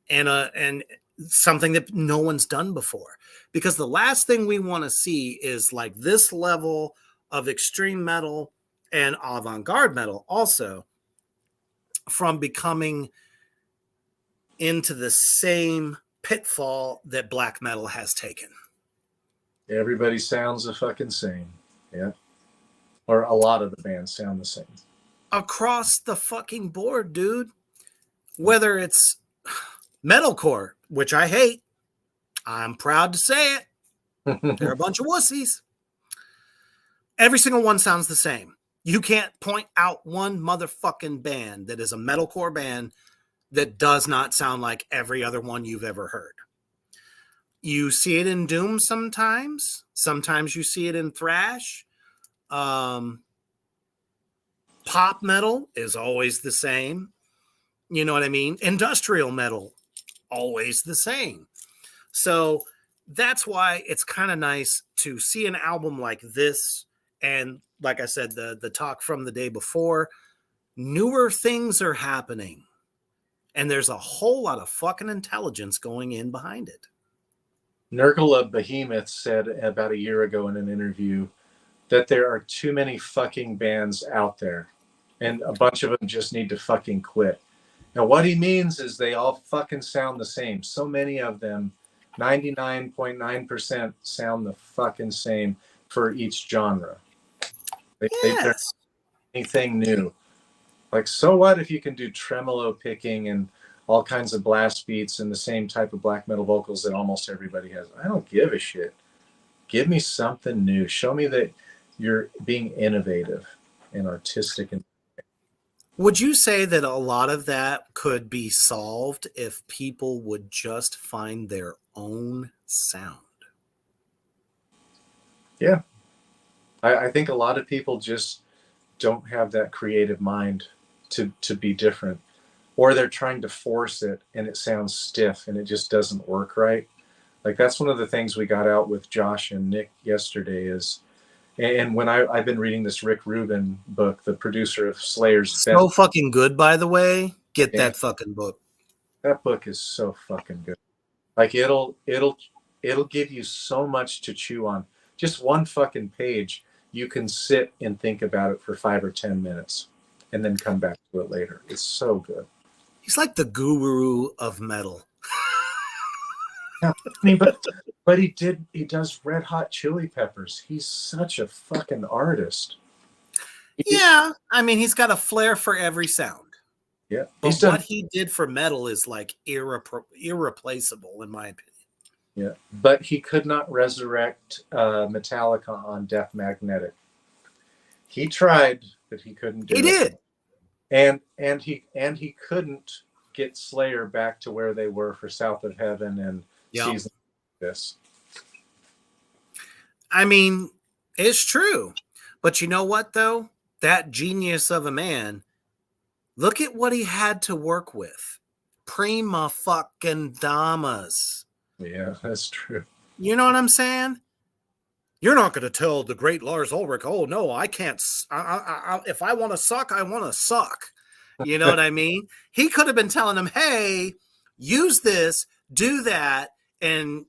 and something that no one's done before. Because the last thing we want to see is like this level of extreme metal and avant-garde metal also from becoming into the same pitfall that black metal has taken. Everybody sounds the fucking same. Yeah. Or a lot of the bands sound the same. Across the fucking board, dude. Whether it's metalcore, which I hate, I'm proud to say it. They're a bunch of wussies. Every single one sounds the same. You can't point out one motherfucking band that is a metalcore band that does not sound like every other one you've ever heard. You see it in doom sometimes. Sometimes you see it in thrash. Um, Pop metal is always the same. You know what I mean? Industrial metal, always the same. So that's why it's kind of nice to see an album like this. And like I said, the talk from the day before, newer things are happening. And there's a whole lot of fucking intelligence going in behind it. Nurgle of Behemoth said about a year ago in an interview that there are too many fucking bands out there and a bunch of them just need to fucking quit. Now, what he means is they all fucking sound the same. So many of them, 99.9%, sound the fucking same for each genre. They're Yes. anything new. Like, so what if you can do tremolo picking and all kinds of blast beats and the same type of black metal vocals that almost everybody has? I don't give a shit. Give me something new. Show me that you're being innovative and artistic. And Would you say that a lot of that could be solved if people would just find their own sound? yeah, I think a lot of people just don't have that creative mind to be different, or they're trying to force it and it sounds stiff and it just doesn't work right. Like, that's one of the things we got out with Josh and Nick yesterday is, and when I've been reading this Rick Rubin book, the producer of Slayer's best So fucking good, by the way. Get band, that fucking book. that book is so fucking good. Like, it'll give you so much to chew on. Just one fucking page, you can sit and think about it for 5 or 10 minutes, and then come back to it later. It's so good. He's like the guru of metal. Yeah, I mean, but he does Red Hot Chili Peppers. He's such a fucking artist. He, Yeah, I mean, he's got a flair for every sound. yeah, he's But done. what he did for metal is like irreplaceable, in my opinion. Yeah, but he could not resurrect Metallica on Death Magnetic. He tried, but he couldn't He do it. did. And he couldn't get Slayer back to where they were for South of Heaven and Yeah. Season of this. I mean, it's true. But you know what, though? That genius of a man, look at what he had to work with. Prima fucking damas. Yeah, that's true. You know what I'm saying? You're not going to tell the great Lars Ulrich, oh, no, I can't. If I want to suck, I want to suck. You know what I mean? He could have been telling him, hey, use this, do that, and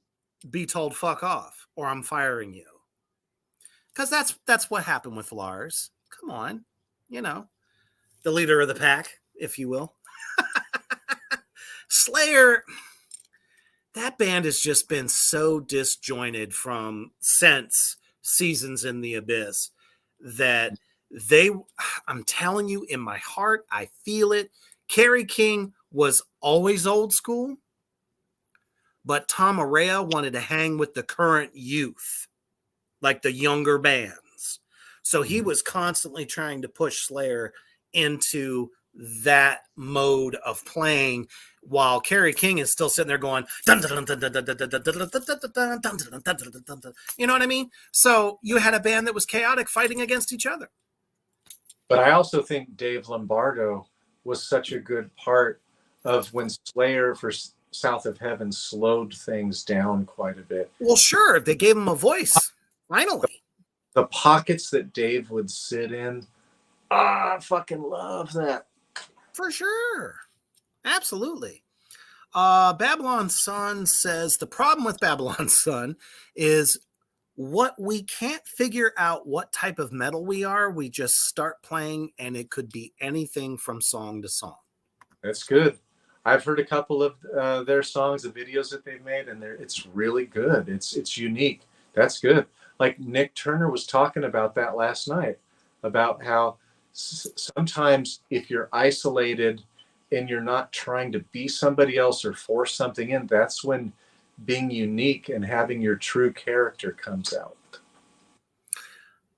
be told fuck off, or I'm firing you. Because that's what happened with Lars. Come on, the leader of the pack, if you will. Slayer, that band has just been so disjointed from since Seasons in the Abyss that I'm telling you, in my heart, I feel it. Kerry King was always old school, but Tom Araya wanted to hang with the current youth, like the younger bands. So he was constantly trying to push Slayer into that mode of playing, while Kerry King is still sitting there going, you know what I mean? So you had a band that was chaotic fighting against each other. But I also think Dave Lombardo was such a good part of when Slayer for South of Heaven slowed things down quite a bit. Well, sure, they gave him a voice, finally. The pockets that Dave would sit in, I fucking love that. For sure. Absolutely. Babylon Sun says the problem with Babylon Sun is what we can't figure out what type of metal we are. We just start playing, and it could be anything from song to song. That's good. I've heard a couple of their songs, the videos that they've made, and it's really good. It's unique. That's good. Like Nick Turner was talking about that last night, about how sometimes if you're isolated and you're not trying to be somebody else or force something in, that's when being unique and having your true character comes out.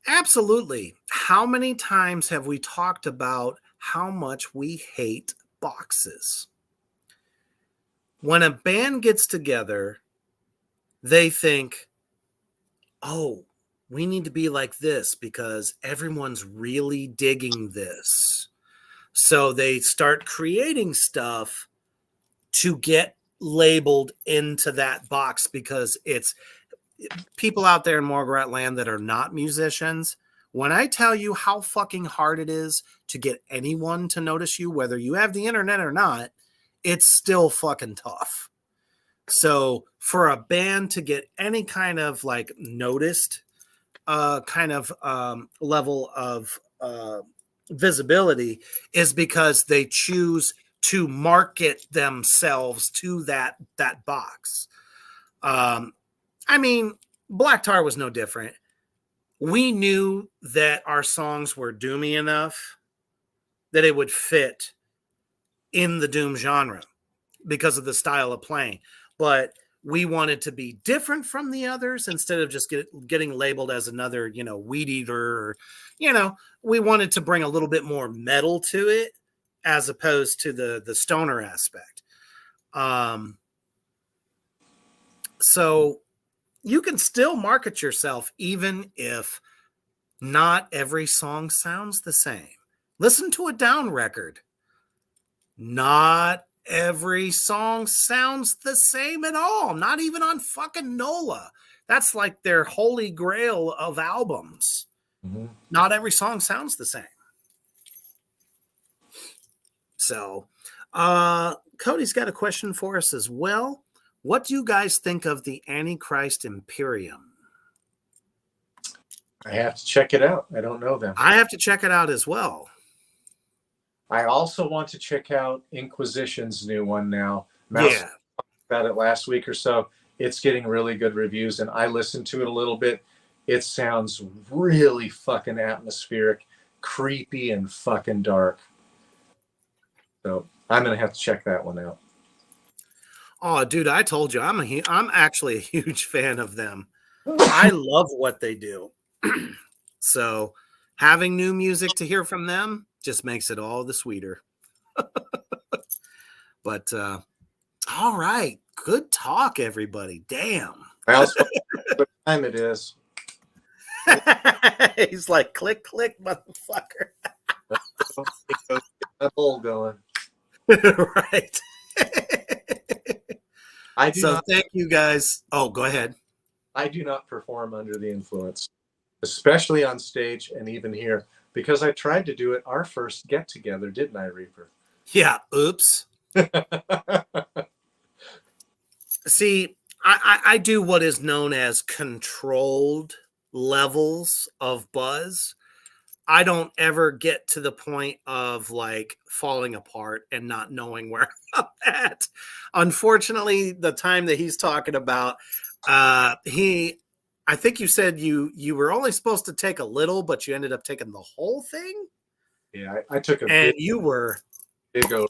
Absolutely. How many times have we talked about how much we hate boxes? When a band gets together, they think, oh, we need to be like this because everyone's really digging this. So they start creating stuff to get labeled into that box, because it's people out there in Morgrat land that are not musicians. When I tell you how fucking hard it is to get anyone to notice you, whether you have the internet or not, it's still fucking tough. So for a band to get any kind of like noticed level of visibility is because they choose to market themselves to that box. I mean, Black Tar was no different. We knew that our songs were doomy enough that it would fit in the doom genre because of the style of playing. But we wanted to be different from the others instead of just getting labeled as another, Weed Eater. Or, we wanted to bring a little bit more metal to it as opposed to the stoner aspect. So you can still market yourself even if not every song sounds the same. Listen to a Down record. Not every song sounds the same at all. Not even on fucking NOLA. That's like their holy grail of albums. Mm-hmm. Not every song sounds the same. So, Cody's got a question for us as well. What do you guys think of the Antichrist Imperium? I have to check it out. I don't know them. I have to check it out as well. I also want to check out Inquisition's new one now. Mouse talked about it last week or so. It's getting really good reviews, and I listened to it a little bit. It sounds really fucking atmospheric, creepy, and fucking dark. So I'm going to have to check that one out. Oh, dude, I told you, I'm actually a huge fan of them. I love what they do. So having new music to hear from them just makes it all the sweeter. But all right, good talk, everybody. Damn. I also what time it is. He's like, click, click, motherfucker. Get that bowl going. Right. Thank you guys. Oh, go ahead. I do not perform under the influence, especially on stage and even here, because I tried to do it our first get together, didn't I, Reaper? Yeah. Oops. See, I do what is known as controlled levels of buzz. I don't ever get to the point of like falling apart and not knowing where I'm at. Unfortunately, the time that he's talking about, I think you said you were only supposed to take a little, but you ended up taking the whole thing. Yeah, I took you were big over.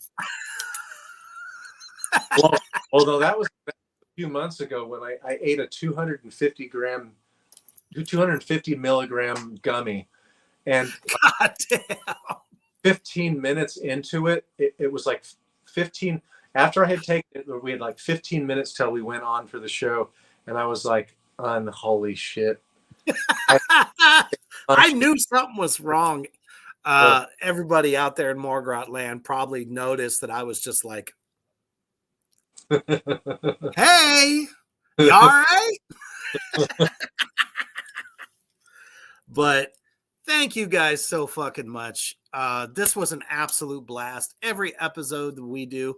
Well, although that was a few months ago when I ate a 250 milligram gummy, And God damn. 15 minutes into it, it was like 15. After I had taken it, we had like 15 minutes till we went on for the show. And I was like, unholy shit. I knew something was wrong. Everybody out there in Morgrot land probably noticed that I was just like, hey, you all right? But thank you guys so fucking much. This was an absolute blast. Every episode that we do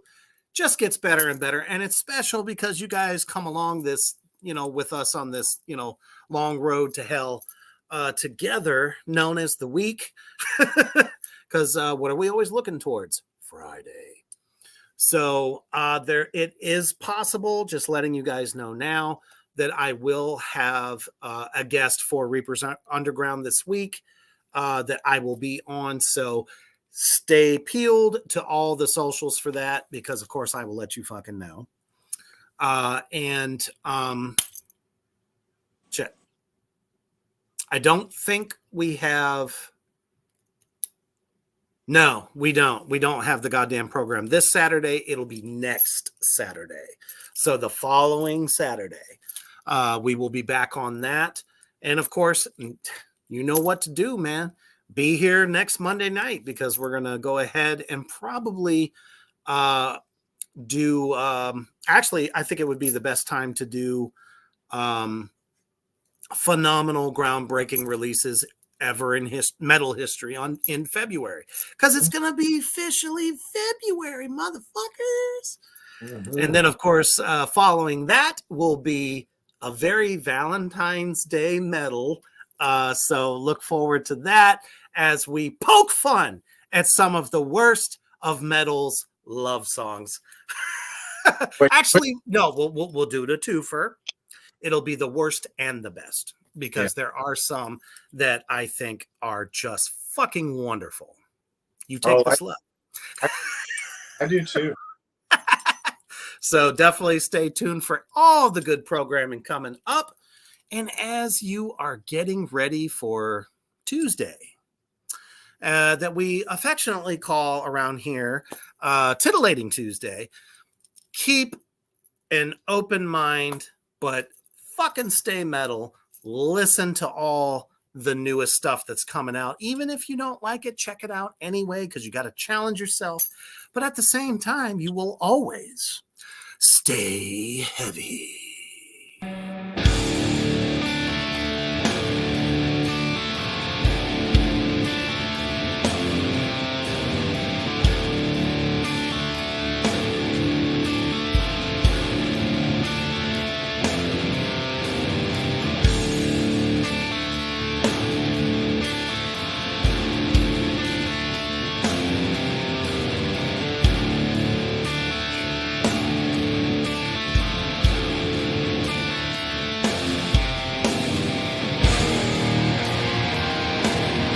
just gets better and better. And it's special because you guys come along this, with us on this, long road to hell together, known as the week. Because what are we always looking towards? Friday. So it is possible, just letting you guys know now, that I will have a guest for Reapers Underground this week that I will be on. So stay peeled to all the socials for that, because of course I will let you fucking know. Shit. I don't think we have. No, we don't. We don't have the goddamn program this Saturday. It'll be next Saturday. So the following Saturday, we will be back on that. And of course, you know what to do, man. Be here next Monday night, because we're going to go ahead and probably do, actually, I think it would be the best time to do phenomenal, groundbreaking releases ever in metal history in February, because it's going to be officially February, motherfuckers. Mm-hmm. And then, of course, following that will be a very Valentine's Day metal. So look forward to that as we poke fun at some of the worst of metal's love songs. Actually, no, we'll do the twofer. It'll be the worst and the best, because there are some that I think are just fucking wonderful. You take this love. I do too. So definitely stay tuned for all the good programming coming up. And as you are getting ready for Tuesday, that we affectionately call around here Titillating Tuesday, keep an open mind, but fucking stay metal. Listen to all the newest stuff that's coming out. Even if you don't like it, check it out anyway, because you got to challenge yourself. But at the same time, you will always stay heavy.